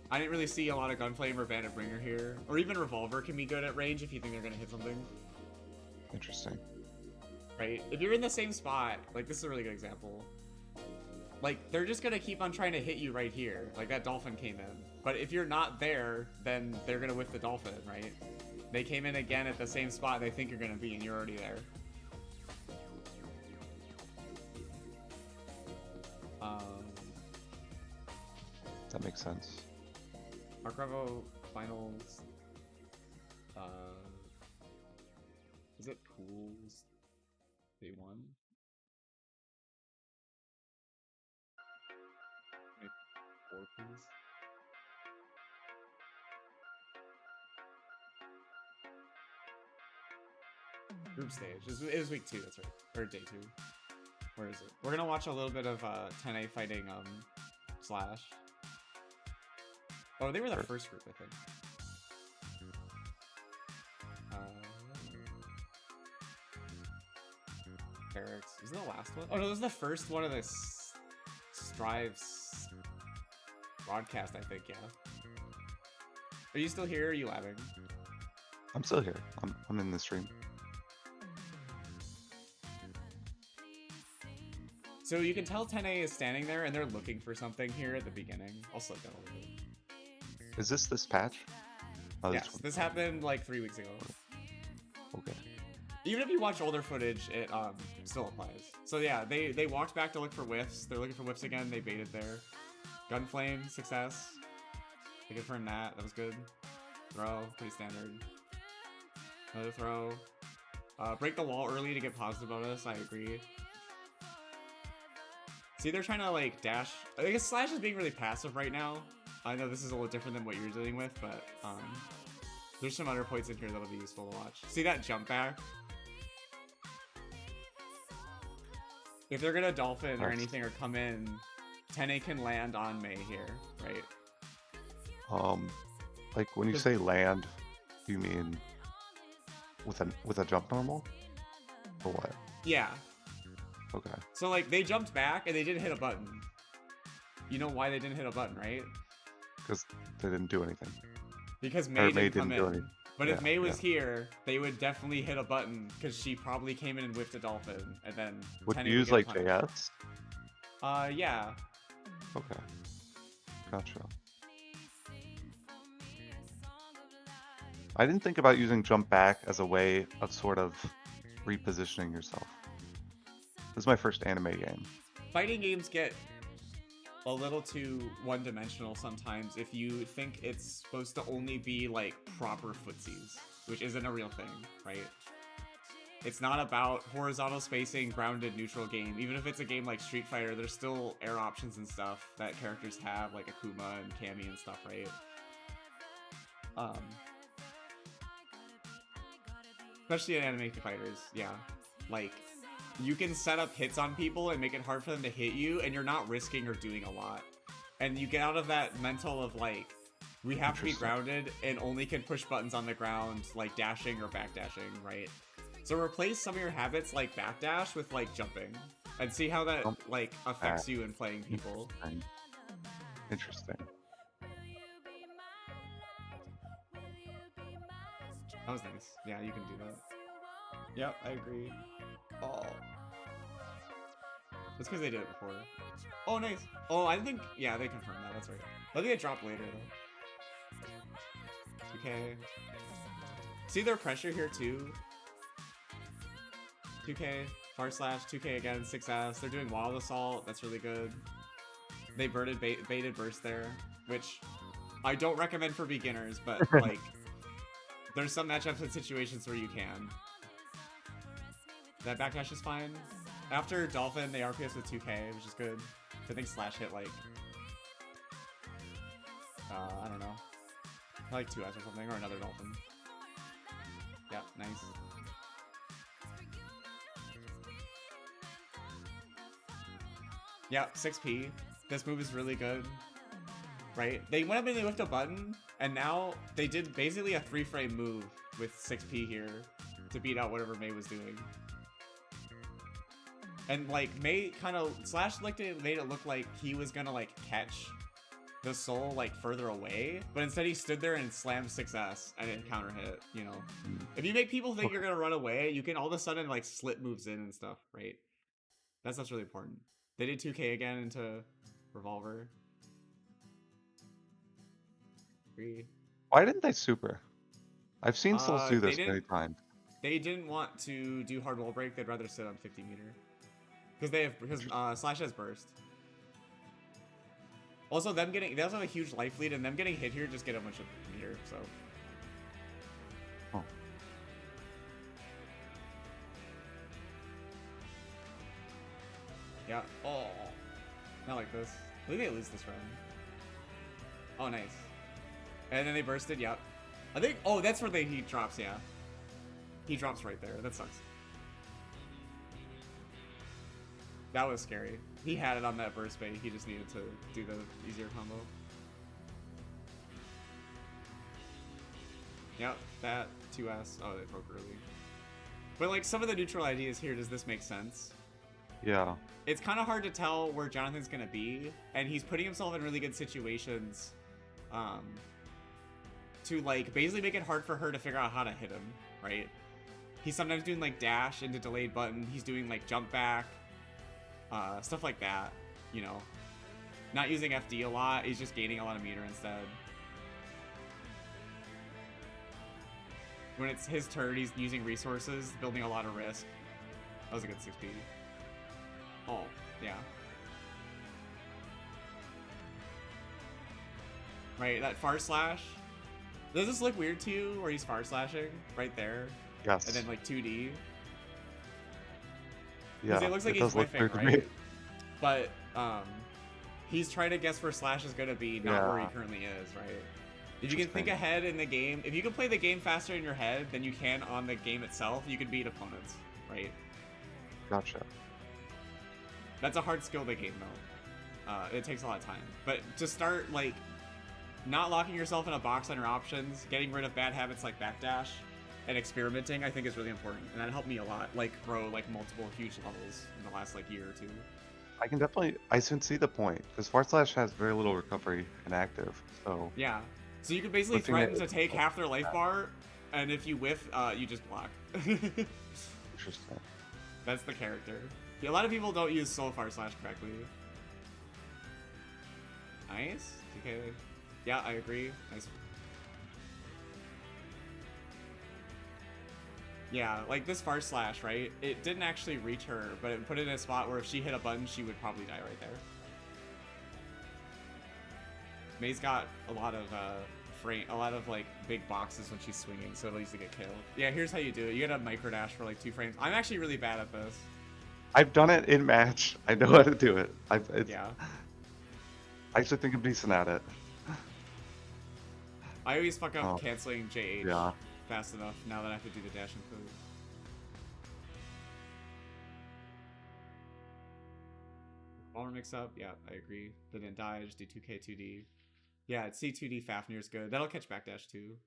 I didn't really see a lot of Gunflame or Bandit Bringer here, or even Revolver can be good at range if you think they're gonna hit something. Interesting. Right? If you're in the same spot, like this is a really good example. Like they're just gonna keep on trying to hit you right here. Like that dolphin came in. But if you're not there, then they're gonna whiff the dolphin, right? They came in again at the same spot they think you're gonna be, and you're already there. That makes sense. Arc Revo finals. Is it pools? Day one. Maybe 4 pools. Group stage. It was week 2. That's right, or day 2. Where is it? We're gonna watch a little bit of 10A fighting Slash. Oh, they were the first group, I think. Eric's. Is it the last one? Oh no, this is the first one of this Strive's broadcast, I think, yeah. Are you still here or are you labbing? I'm still here. I'm in the stream. So you can tell 10A is standing there and they're looking for something here at the beginning. I'll slow down a little bit. Is this patch? Oh, Yes, this happened like 3 weeks ago. Okay. Even if you watch older footage, it still applies. So yeah, they walked back to look for whiffs. They're looking for whiffs again. They baited there. Gunflame, success. They confirmed that. That was good. Throw, pretty standard. Another throw. Break the wall early to get positive bonus. I agree. See, they're trying to like dash. I guess Slash is being really passive right now. I know this is a little different than what you're dealing with, but there's some other points in here that'll be useful to watch. See that jump back? If they're gonna dolphin or anything or come in, 10A can land on Mei here, right? Like when you say land, do you mean with a jump normal, or what? Yeah. Okay. So like they jumped back and they didn't hit a button. You know why they didn't hit a button, right? Because they didn't do anything. Because Mei didn't come do in. anything. But if Yeah, Mei was yeah. here, they would definitely hit a button because she probably came in and whiffed a dolphin, and then Would 10A you use get like punished. JS? Yeah. Okay. Gotcha. I didn't think about using jump back as a way of sort of repositioning yourself. This is my first anime game. Fighting games get a little too one-dimensional sometimes if you think it's supposed to only be like proper footsies, which isn't a real thing, right? It's not about horizontal spacing, grounded, neutral game. Even if it's a game like Street Fighter, there's still air options and stuff that characters have, like Akuma and Cammy and stuff, right? Especially in anime fighters, yeah. Like, you can set up hits on people and make it hard for them to hit you, and you're not risking or doing a lot. And you get out of that mental of like, we have to be grounded and only can push buttons on the ground, like dashing or backdashing, right? So replace some of your habits like backdash with like jumping, and see how that like affects you in playing people. Interesting. That was nice. Yeah, you can do that. Yep, I agree. Oh. That's because they did it before. Oh, nice. Oh, I think, yeah, they confirmed that. That's right. I think it dropped later, though. Okay. See their pressure here, too? 2K, far slash, 2K again, 6S. They're doing Wild Assault. That's really good. They baited burst there, which I don't recommend for beginners, but, like, there's some matchups and situations where you can. That backdash is fine. After Dolphin, they RPS with 2K, which is good. I think slash hit like, I don't know, like 2S or something, or another Dolphin. Yeah, nice. Yeah, 6P. This move is really good, right? They went up and they lift a button, and now they did basically a 3-frame move with 6P here to beat out whatever Mei was doing. And like Mei kind of slash licked it, made it look like he was gonna like catch the soul like further away, but instead he stood there and slammed 6S and it counter hit, you know. If you make people think you're gonna run away, you can all of a sudden like slip moves in and stuff, right? That's really important. They did 2K again into Revolver. Why didn't they super? I've seen Souls do this many times. They didn't want to do hard wall break, they'd rather sit on 50 meter. Because Slash has burst. Also, they also have a huge life lead, and them getting hit here just get a bunch of meter, so. Oh. Yeah. Oh. Not like this. I think they lose this round. Oh, nice. And then they bursted, yep. I think, oh, that's where he drops, yeah. He drops right there. That sucks. That was scary. He had it on that burst bait. He just needed to do the easier combo. Yep, that 2S. Oh, they broke early. But like some of the neutral ideas here, does this make sense? Yeah. It's kind of hard to tell where Jonathan's gonna be, and he's putting himself in really good situations to like basically make it hard for her to figure out how to hit him, right? He's sometimes doing like dash into delayed button. He's doing like jump back. Stuff like that, you know. Not using FD a lot, he's just gaining a lot of meter instead. When it's his turn, he's using resources, building a lot of risk. That was a good 6P. Oh, yeah. Right, that far slash. Does this look weird to you, where he's far slashing? Right there? Yes. And then like 2D? Yeah, it looks like he's whiffing, right? But he's trying to guess where Slash is gonna be, not where he currently is, right? If you can think ahead in the game, if you can play the game faster in your head than you can on the game itself, you can beat opponents, right? Gotcha. That's a hard skill to gain, though. It takes a lot of time. But to start, like, not locking yourself in a box on your options, getting rid of bad habits like backdash, and experimenting, I think is really important, and that helped me a lot, like grow like multiple huge levels in the last like year or two. I can see the point, because far slash has very little recovery and active, so yeah. So you can basically threaten to take half their life bar, and if you whiff, you just block. Interesting. That's the character. Yeah, a lot of people don't use soul far slash correctly. Nice. Okay. Yeah, I agree. Nice. Yeah, like this far slash, right? It didn't actually reach her, but it put it in a spot where if she hit a button, she would probably die right there. May's got a lot of a lot of like big boxes when she's swinging, so it'll easily get killed. Yeah, here's how you do it. You gotta micro dash for like 2 frames. I'm actually really bad at this. I've done it in match. I know how to do it. Yeah. I actually think I'm decent at it. I always fuck up canceling JH Yeah. fast enough now that I have to do the dash and code. Revolver mix up, yeah, I agree. But then die, just do 2k 2D. Yeah, C2D Fafnir's good. That'll catch backdash too.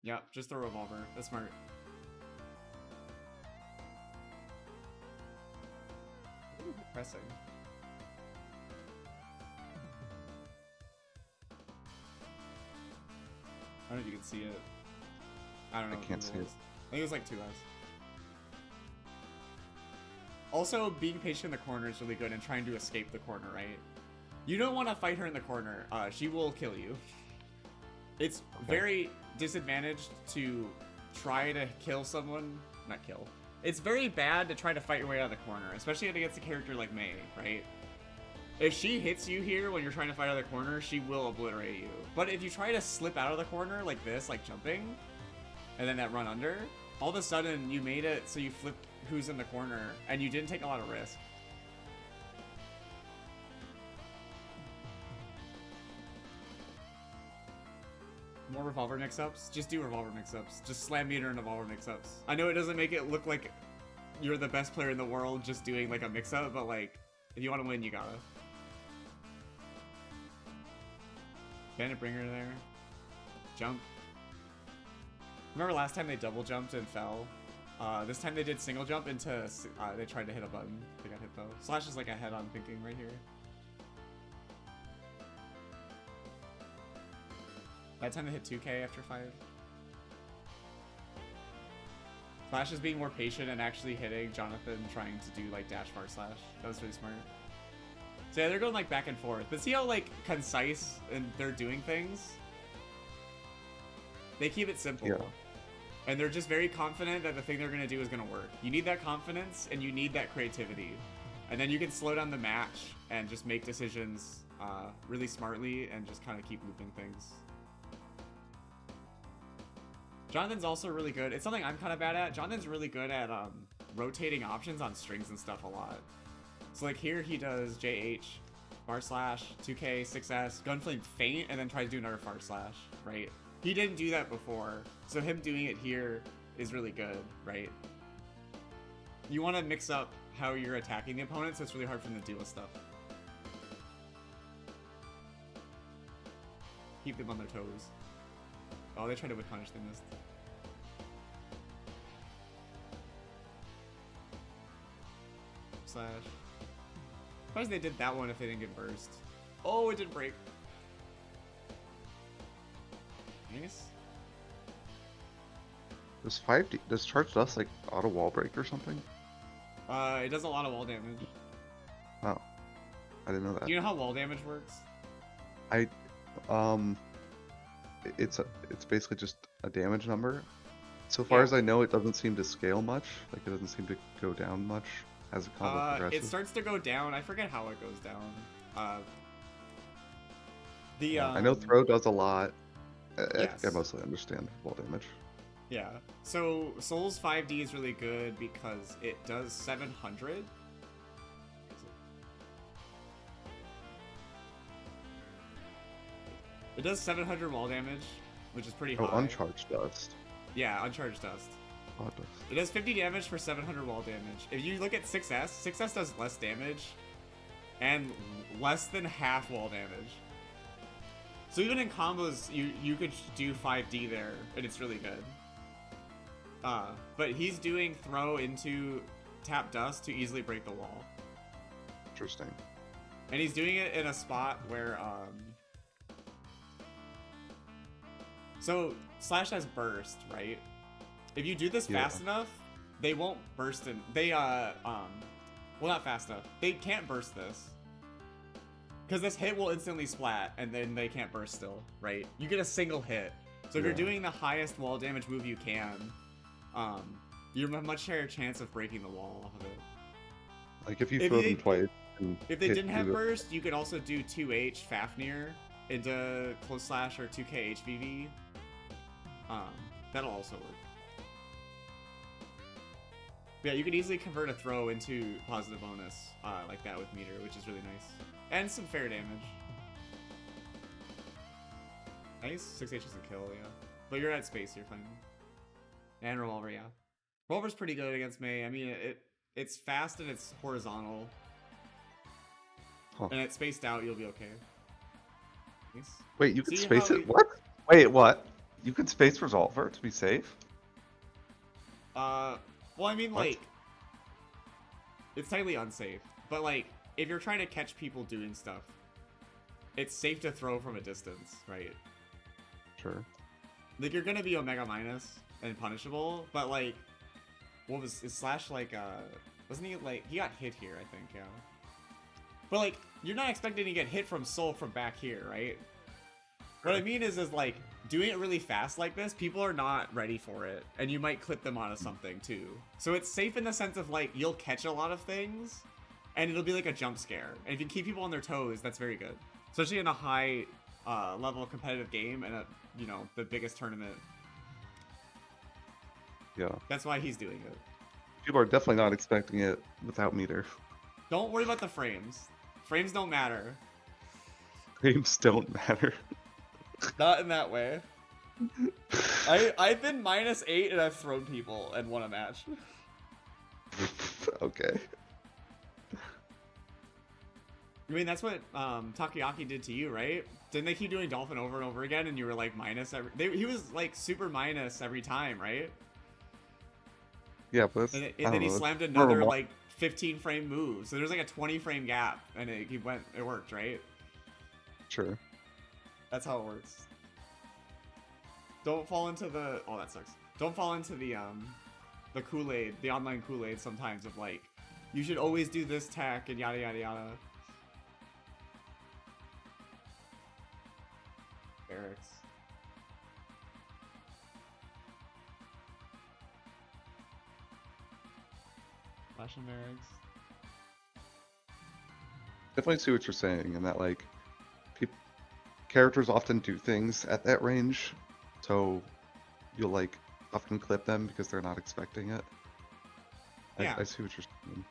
Yeah, just throw revolver. That's smart. Ooh, pressing. I don't know if you can see it. I don't know. I can't see it. I think it was like 2S. Also, being patient in the corner is really good and trying to escape the corner, right? You don't want to fight her in the corner. She will kill you. It's very disadvantaged to try to kill someone. Not kill. It's very bad to try to fight your way out of the corner, especially against a character like Mei, right? If she hits you here when you're trying to fight out of the corner, she will obliterate you. But if you try to slip out of the corner like this, like jumping, and then that run under, all of a sudden you made it so you flipped who's in the corner, and you didn't take a lot of risk. More revolver mix-ups? Just do revolver mix-ups. Just slam meter and revolver mix-ups. I know it doesn't make it look like you're the best player in the world just doing like a mix-up, but like, if you want to win, you gotta. Bandit Bringer there. Jump. Remember last time they double jumped and fell? This time they did single jump into, they tried to hit a button. They got hit though. Slash is like a head-on thinking right here. That time they hit 2k after 5. Slash is being more patient and actually hitting Jonathan trying to do like dash far slash. That was really smart. So yeah, they're going like back and forth. But see how like concise and they're doing things? They keep it simple. Yeah. And they're just very confident that the thing they're going to do is going to work. You need that confidence and you need that creativity. And then you can slow down the match and just make decisions really smartly and just kind of keep looping things. Jonathan's also really good. It's something I'm kind of bad at. Jonathan's really good at rotating options on strings and stuff a lot. So like here he does JH, bar slash, 2K, 6S, gunflame feint, and then tries to do another far slash, right? He didn't do that before, so him doing it here is really good, right? You want to mix up how you're attacking the opponent, so it's really hard for them to deal with stuff. Keep them on their toes. Oh, they tried to whip punish, they missed. Slash. Surprised they did that one if they didn't get burst. Oh, it didn't break. Nice. Does Charge Dust like auto wall break or something? It does a lot of wall damage. Oh, I didn't know that. Do you know how wall damage works? It's basically just a damage number. So far as I know, it doesn't seem to scale much. Like it doesn't seem to go down much as a combo progresses. It starts to go down. I forget how it goes down. I know throw does a lot. Yes. I mostly understand wall damage. Yeah. So Souls 5D is really good because it does 700. It does 700 wall damage, which is pretty high. Oh, Uncharged Dust. Yeah, Uncharged Dust. Oh, it does. It does 50 damage for 700 wall damage. If you look at 6S, 6S does less damage and less than half wall damage. So even in combos, you could do 5D there, and it's really good. But he's doing throw into tap dust to easily break the wall. Interesting. And he's doing it in a spot where, so Slash has burst, right? If you do this fast enough, they won't burst in, well, not fast enough. They can't burst this. Because this hit will instantly splat, and then they can't burst still, right? You get a single hit. So if you're doing the highest wall damage move you can, you have a much higher chance of breaking the wall off of it. Like if you If throw you them did- twice and If they hit didn't through have the- burst, you could also do 2H Fafnir into close slash or 2K HVV. That'll also work. Yeah, you could easily convert a throw into positive bonus like that with meter, which is really nice. And some fair damage. Nice. 6H is a kill, yeah. But you're at space, you're fine. And Revolver, yeah. Revolver's pretty good against Mei. I mean, it's fast and it's horizontal. Huh. And it's spaced out, you'll be okay. Nice. Wait, you can See space how it? What? Wait, what? You can space Resolver to be safe? Well, I mean, What? like, it's technically unsafe, but like, if you're trying to catch people doing stuff, it's safe to throw from a distance, right? Sure. Like, you're gonna be Omega minus and punishable, but like, what was his slash like? Wasn't he like he got hit here? I think, yeah. But like, you're not expecting to get hit from Soul from back here, right? What I mean is like, doing it really fast like this, people are not ready for it, and you might clip them onto something too. So it's safe in the sense of like, you'll catch a lot of things, and it'll be like a jump scare. And if you keep people on their toes, that's very good. Especially in a high level competitive game and you know, the biggest tournament. Yeah. That's why he's doing it. People are definitely not expecting it without meter. Don't worry about the frames. Frames don't matter. Frames don't matter. Not in that way. I've been -8 and I've thrown people and won a match. Okay. I mean, that's what Takoyaki did to you, right? Didn't they keep doing Dolphin over and over again, and you were like minus every? He was like super minus every time, right? Yeah, but that's, And, I and don't then he know, slammed that's more another of a- like 15 frame move, so there's like a 20 frame gap, and it worked, right? Sure. That's how it works. Don't fall into the that sucks. Don't fall into the Kool-Aid, the online Kool-Aid sometimes of like, you should always do this tech and yada yada yada. Barracks. Flash and barracks. Definitely see what you're saying, and that like, characters often do things at that range, so you'll like often clip them because they're not expecting it. Yeah. I see what you're saying.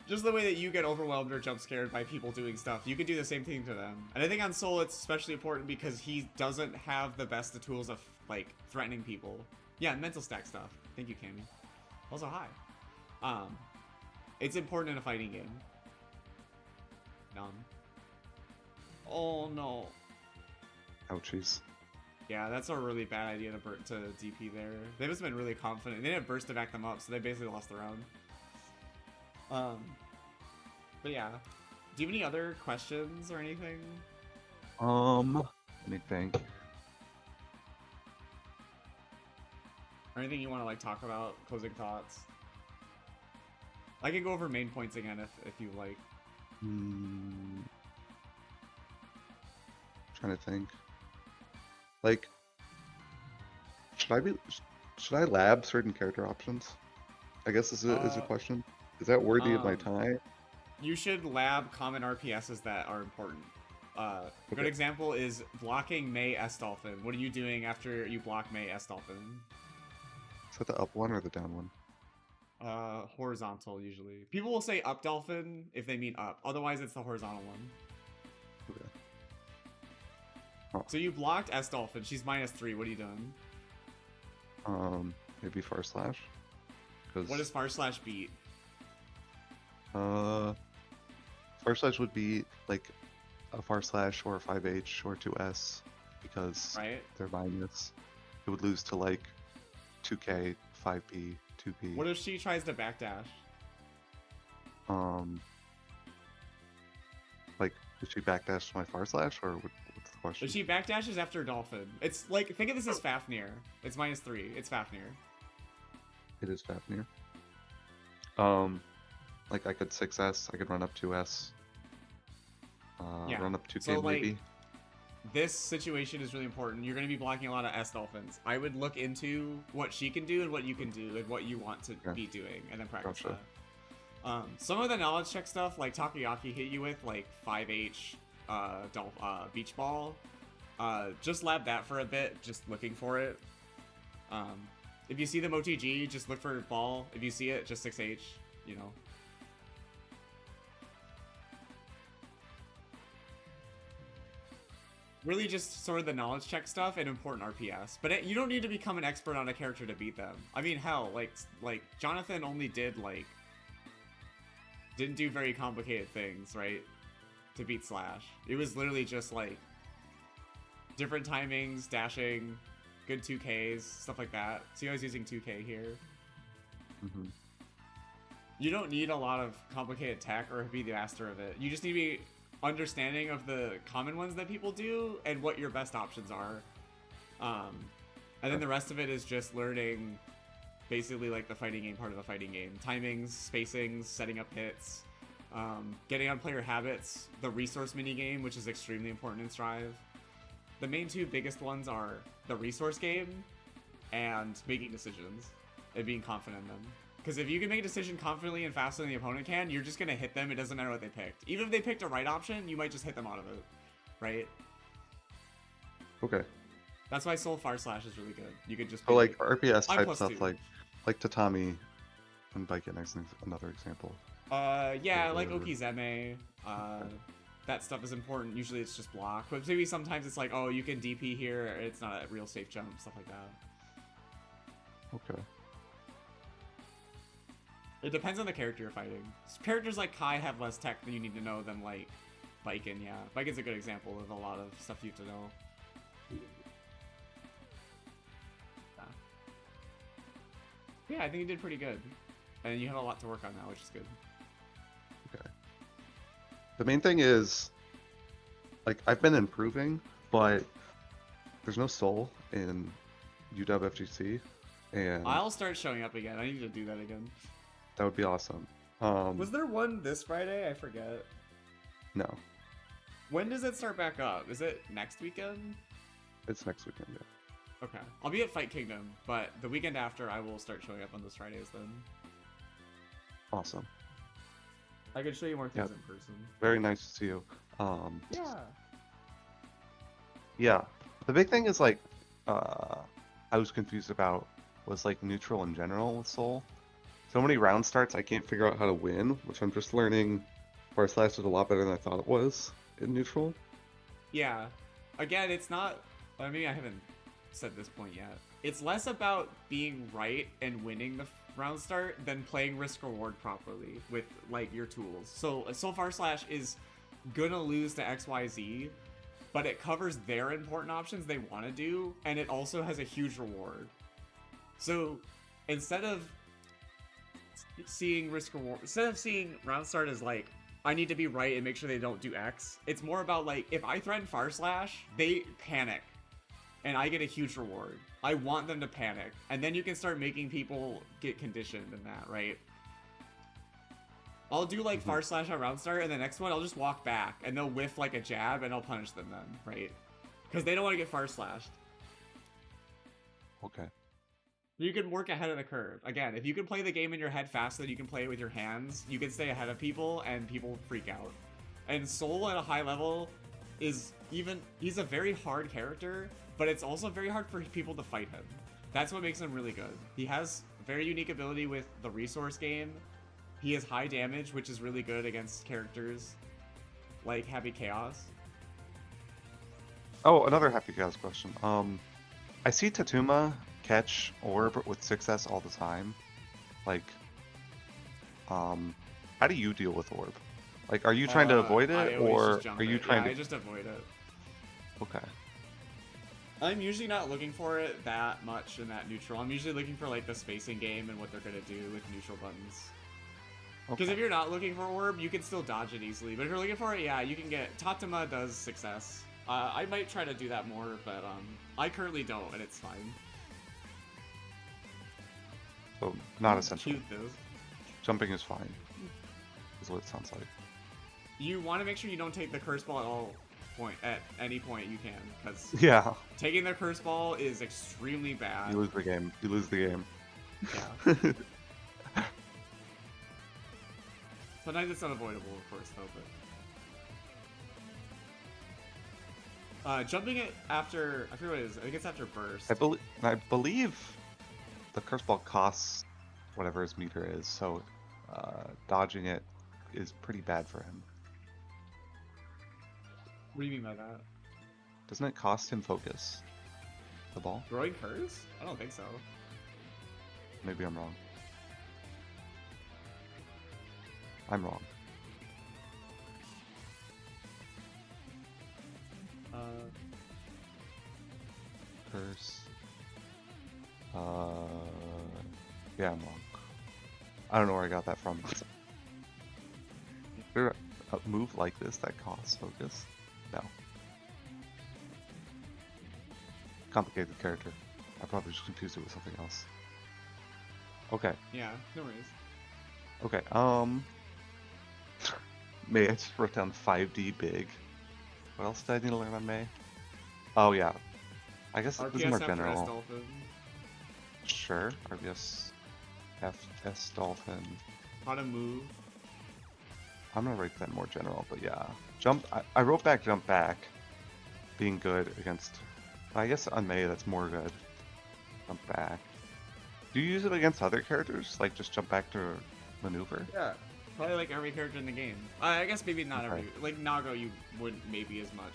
Just the way that you get overwhelmed or jump scared by people doing stuff, you can do the same thing to them. And I think on Soul it's especially important because he doesn't have the best of tools of like threatening people. Yeah, mental stack stuff. Thank you, Cammy. Also hi. It's important in a fighting game. Oh no. Ouchies. Yeah, that's a really bad idea to DP there. They've just been really confident. They didn't burst to back them up, so they basically lost the round. But yeah. Do you have any other questions or anything? Let me think. Or anything you want to like talk about? Closing thoughts? I can go over main points again if you like. Trying to think. Like, should I lab certain character options? I guess is a question. Is that worthy of my time? You should lab common RPSs that are important. A good Okay. example is blocking Mei S Dolphin. What are you doing after you block Mei S Dolphin? Is that the up one or the down one? Horizontal usually. People will say up Dolphin if they mean up. Otherwise, it's the horizontal one. Okay. Oh. So you blocked S Dolphin. She's -3. What are you doing? Maybe far slash. Because What does far slash beat? far slash would be like a far slash or a 5H or 2S because Right? they're minus. It would lose to like 2K, 5P, 2P. What if she tries to backdash? Like, did she backdash my far slash or what's the question? If she backdashes after Dolphin, it's like, think of this as Fafnir. It's -3. It's Fafnir. It is Fafnir. Like I could 6S, I could run up 2S. Yeah, Run up 2K so, like, maybe. this situation is really important. You're going to be blocking a lot of S Dolphins. I would look into what she can do and what you can do and what you want to be doing, and then practice Gotcha. that. Some of the knowledge check stuff, like Takoyaki hit you with, like 5H beach ball. Just lab that for a bit, just looking for it. If you see the MoTG, just look for ball. If you see it, just 6H, you know. Really just sort of the knowledge check stuff and important RPS. But you don't need to become an expert on a character to beat them. I mean, hell, like Jonathan only did, didn't do very complicated things, right? To beat Slash. It was literally just, different timings, dashing, good 2Ks, stuff like that. See, I was using 2K here. Mm-hmm. You don't need a lot of complicated tech or be the master of it. You just need to be understanding of the common ones that people do and what your best options are. And then the rest of it is just learning basically the fighting game part of the fighting game. Timings, spacings, setting up hits, getting on player habits, the resource minigame, which is extremely important in Strive. The main two biggest ones are the resource game and making decisions and being confident in them. Because if you can make a decision confidently and faster than the opponent can, you're just going to hit them. It doesn't matter what they picked. Even if they picked a right option, you might just hit them out of it. Right? Okay. That's why Soul Far Slash is really good. You could just So RPS I'm type plus stuff, 2. like Tatami and Bike next another example. Yeah, like Okizeme. That stuff is important. Usually it's just block. But maybe sometimes it's like, oh, you can DP here. It's not a real safe jump. Stuff like that. Okay. It depends on the character you're fighting. Characters like Kai have less tech than you need to know than, Baiken, yeah. Baiken's a good example of a lot of stuff you have to know. Yeah, I think you did pretty good. And you have a lot to work on now, which is good. Okay. The main thing is, I've been improving, but there's no soul in UW FGC, and I'll start showing up again. I need to do that again. that would be awesome. Was there one this Friday? I forget. No, When does it start back up? Is it next weekend? it's next weekend. Yeah. Okay. I'll be at Fight Kingdom, but the weekend after I will start showing up on those Fridays then. Awesome. I can show you more things Yep. in person. Very nice to see you. Yeah. Yeah. The big thing is I was confused about was neutral in general with Soul. So many round starts I can't figure out how to win, which I'm just learning. Far Slash is a lot better than I thought it was in neutral. Yeah. Again, it's not. I mean, I haven't said this point yet. It's less about being right and winning the round start than playing risk reward properly with your tools. So Far Slash is gonna lose to XYZ, but it covers their important options they want to do, and it also has a huge reward. So instead of seeing risk reward, instead of seeing round start as I need to be right and make sure they don't do X, it's more about if I threaten Far Slash, they panic and I get a huge reward. I want them to panic, and then you can start making people get conditioned in that, right? I'll do Far Slash on round start, and the next one I'll just walk back and they'll whiff a jab and I'll punish them then, right? Because they don't want to get Far Slashed. Okay. You can work ahead of the curve. Again, if you can play the game in your head faster than you can play it with your hands, you can stay ahead of people and people freak out. And Soul at a high level he's a very hard character, but it's also very hard for people to fight him. That's what makes him really good. He has a very unique ability with the resource game. He has high damage, which is really good against characters like Happy Chaos. Oh, another Happy Chaos question. I see Tatuma catch orb with 6S all the time. How do you deal with orb? Are you trying to avoid I it, always or just jump are you it. trying Yeah, to? I just avoid it. Okay. I'm usually not looking for it that much in that neutral. I'm usually looking for the spacing game and what they're gonna do with neutral buttons. Because if you're not looking for orb, you can still dodge it easily. But if you're looking for it, yeah, you can get Tatuma does success. I might try to do that more, but I currently don't, and it's fine. So not essential. Cute though. Jumping is fine. Is what it sounds like. You want to make sure you don't take the curse ball at all at any point you can, because Yeah. taking their curse ball is extremely bad. You lose the game. You lose the game. Yeah. Sometimes it's unavoidable, of course, though. But jumping it after, I forget what it is. I think it's after burst. I believe the curse ball costs whatever his meter is, so dodging it is pretty bad for him. What do you mean by that? Doesn't it cost him focus? The ball? Throwing curse? I don't think so. Maybe I'm wrong. I'm wrong. Curse. Yeah, I'm wrong. I don't know where I got that from. Is there a move like this that costs focus? No. Complicated character. I probably just confused it with something else. Okay. Yeah, no worries. Okay, May, I just wrote down 5D big. What else did I need to learn on May? Oh yeah. I guess this is RPS more after general. S-Dolphin. Sure, RPS FS Dolphin. How to move. I'm gonna write that more general, but yeah. Jump, I wrote back jump back. Being good against, I guess on May that's more good. Jump back. Do you use it against other characters? Like just jump back to maneuver? Yeah. Probably like every character in the game. I guess maybe not Okay. every. Like Nago, you wouldn't maybe as much.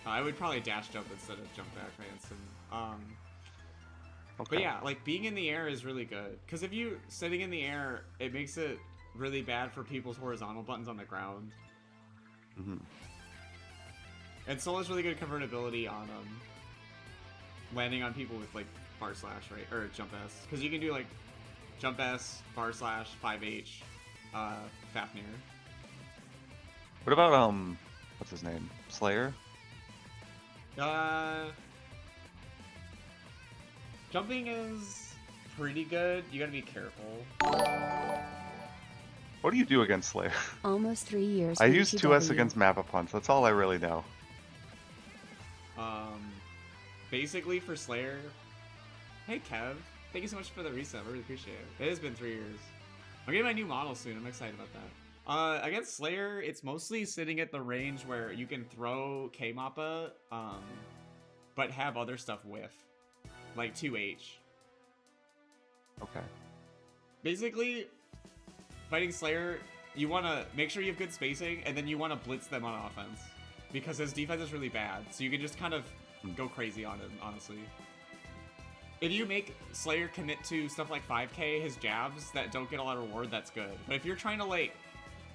I would probably dash jump instead of jump back against him. Okay. But yeah, like being in the air is really good. Because if you sitting in the air, it makes it really bad for people's horizontal buttons on the ground. Mm-hmm. And Soul has really good convertibility on landing on people with like bar slash, right? Or jump S. Because you can do like jump S, bar slash, 5H, Fafnir. What about what's his name? Slayer? Jumping is pretty good. You gotta be careful. What do you do against Slayer? Almost 3 years. I for used 2S UTW. against Mappa Punch. That's all I really know. Basically for Slayer. Hey Kev, thank you so much for the reset. I really appreciate it. It has been 3 years. I'm getting my new model soon. I'm excited about that. Against Slayer, it's mostly sitting at the range where you can throw K-Mappa, but have other stuff whiff. Like 2H. Okay. Basically, fighting Slayer, you want to make sure you have good spacing, and then you want to blitz them on offense. Because his defense is really bad, so you can just kind of go crazy on him, honestly. If you make Slayer commit to stuff like 5k, his jabs that don't get a lot of reward, that's good. But if you're trying to, like,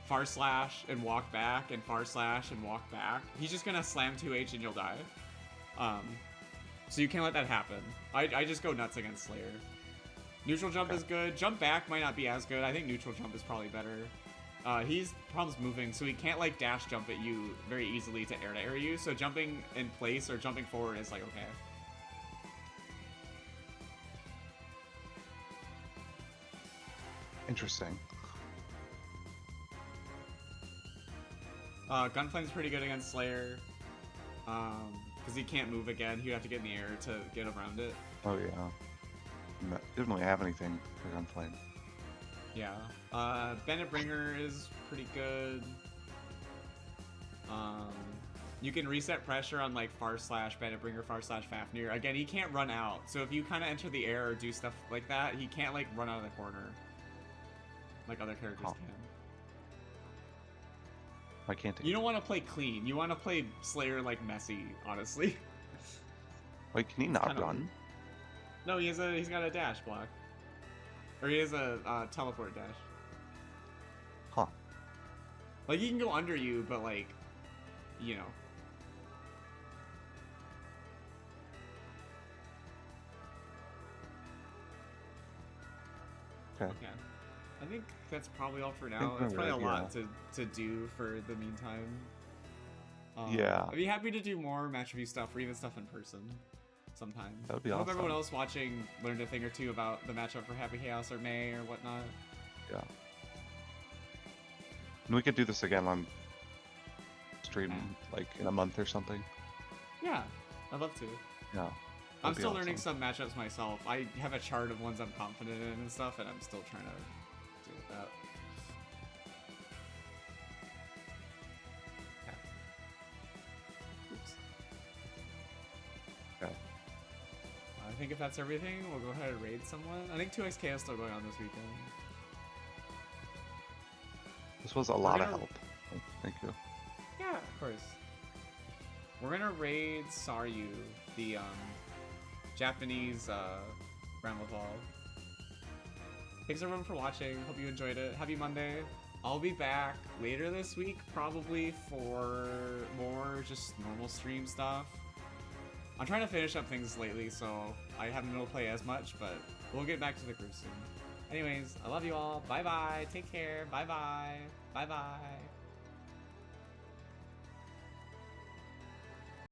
far slash and walk back, and far slash and walk back, he's just gonna slam 2H and you'll die. So you can't let that happen. I just go nuts against Slayer. Neutral jump is good. Jump back might not be as good. I think neutral jump is probably better. He's problems moving, so he can't like dash jump at you very easily to air you. So jumping in place or jumping forward is like okay. Interesting. Gunflame's pretty good against Slayer. Because he can't move again. He'd have to get in the air to get around it. Oh yeah. Didn't really have anything for Gunflame. Yeah. Bennett Bringer is pretty good. You can reset pressure on like far slash Bennett Bringer, far slash Fafnir. Again, he can't run out. So if you kind of enter the air or do stuff like that, he can't like run out of the corner. Like other characters can. Why can't he? You don't want to play clean. You want to play Slayer like messy, honestly. Wait, can he not kinda- run? No, he's got a dash block. Or he has a teleport dash. Huh. Like, he can go under you, but, like, you know. Okay. Yeah. I think that's probably all for think now. It's we're probably a good, lot to do for the meantime. Yeah. I'd be happy to do more match review stuff or even stuff in person sometime. That would be I hope awesome. everyone else watching learned a thing or two about the matchup for Happy Chaos or May or whatnot. Yeah. And we could do this again on stream stream Okay. like in a month or something. Yeah, I'd love to. Yeah. I'm that'd be still learning awesome. some matchups myself. I have a chart of ones I'm confident in and stuff, and I'm still trying to deal with that. Okay. Oops. Okay. I think if that's everything, we'll go ahead and raid someone. I think 2xk is still going on this weekend. This was a lot of gonna- help. Oh, thank you. Yeah, of course. We're gonna raid Saryu, the Japanese Bramblefall. Thanks everyone for watching. Hope you enjoyed it. Happy Monday. I'll be back later this week, probably for more just normal stream stuff. I'm trying to finish up things lately, so I haven't been able to play as much, but we'll get back to the groove soon. Anyways, I love you all. Bye bye. Take care. Bye bye. Bye bye.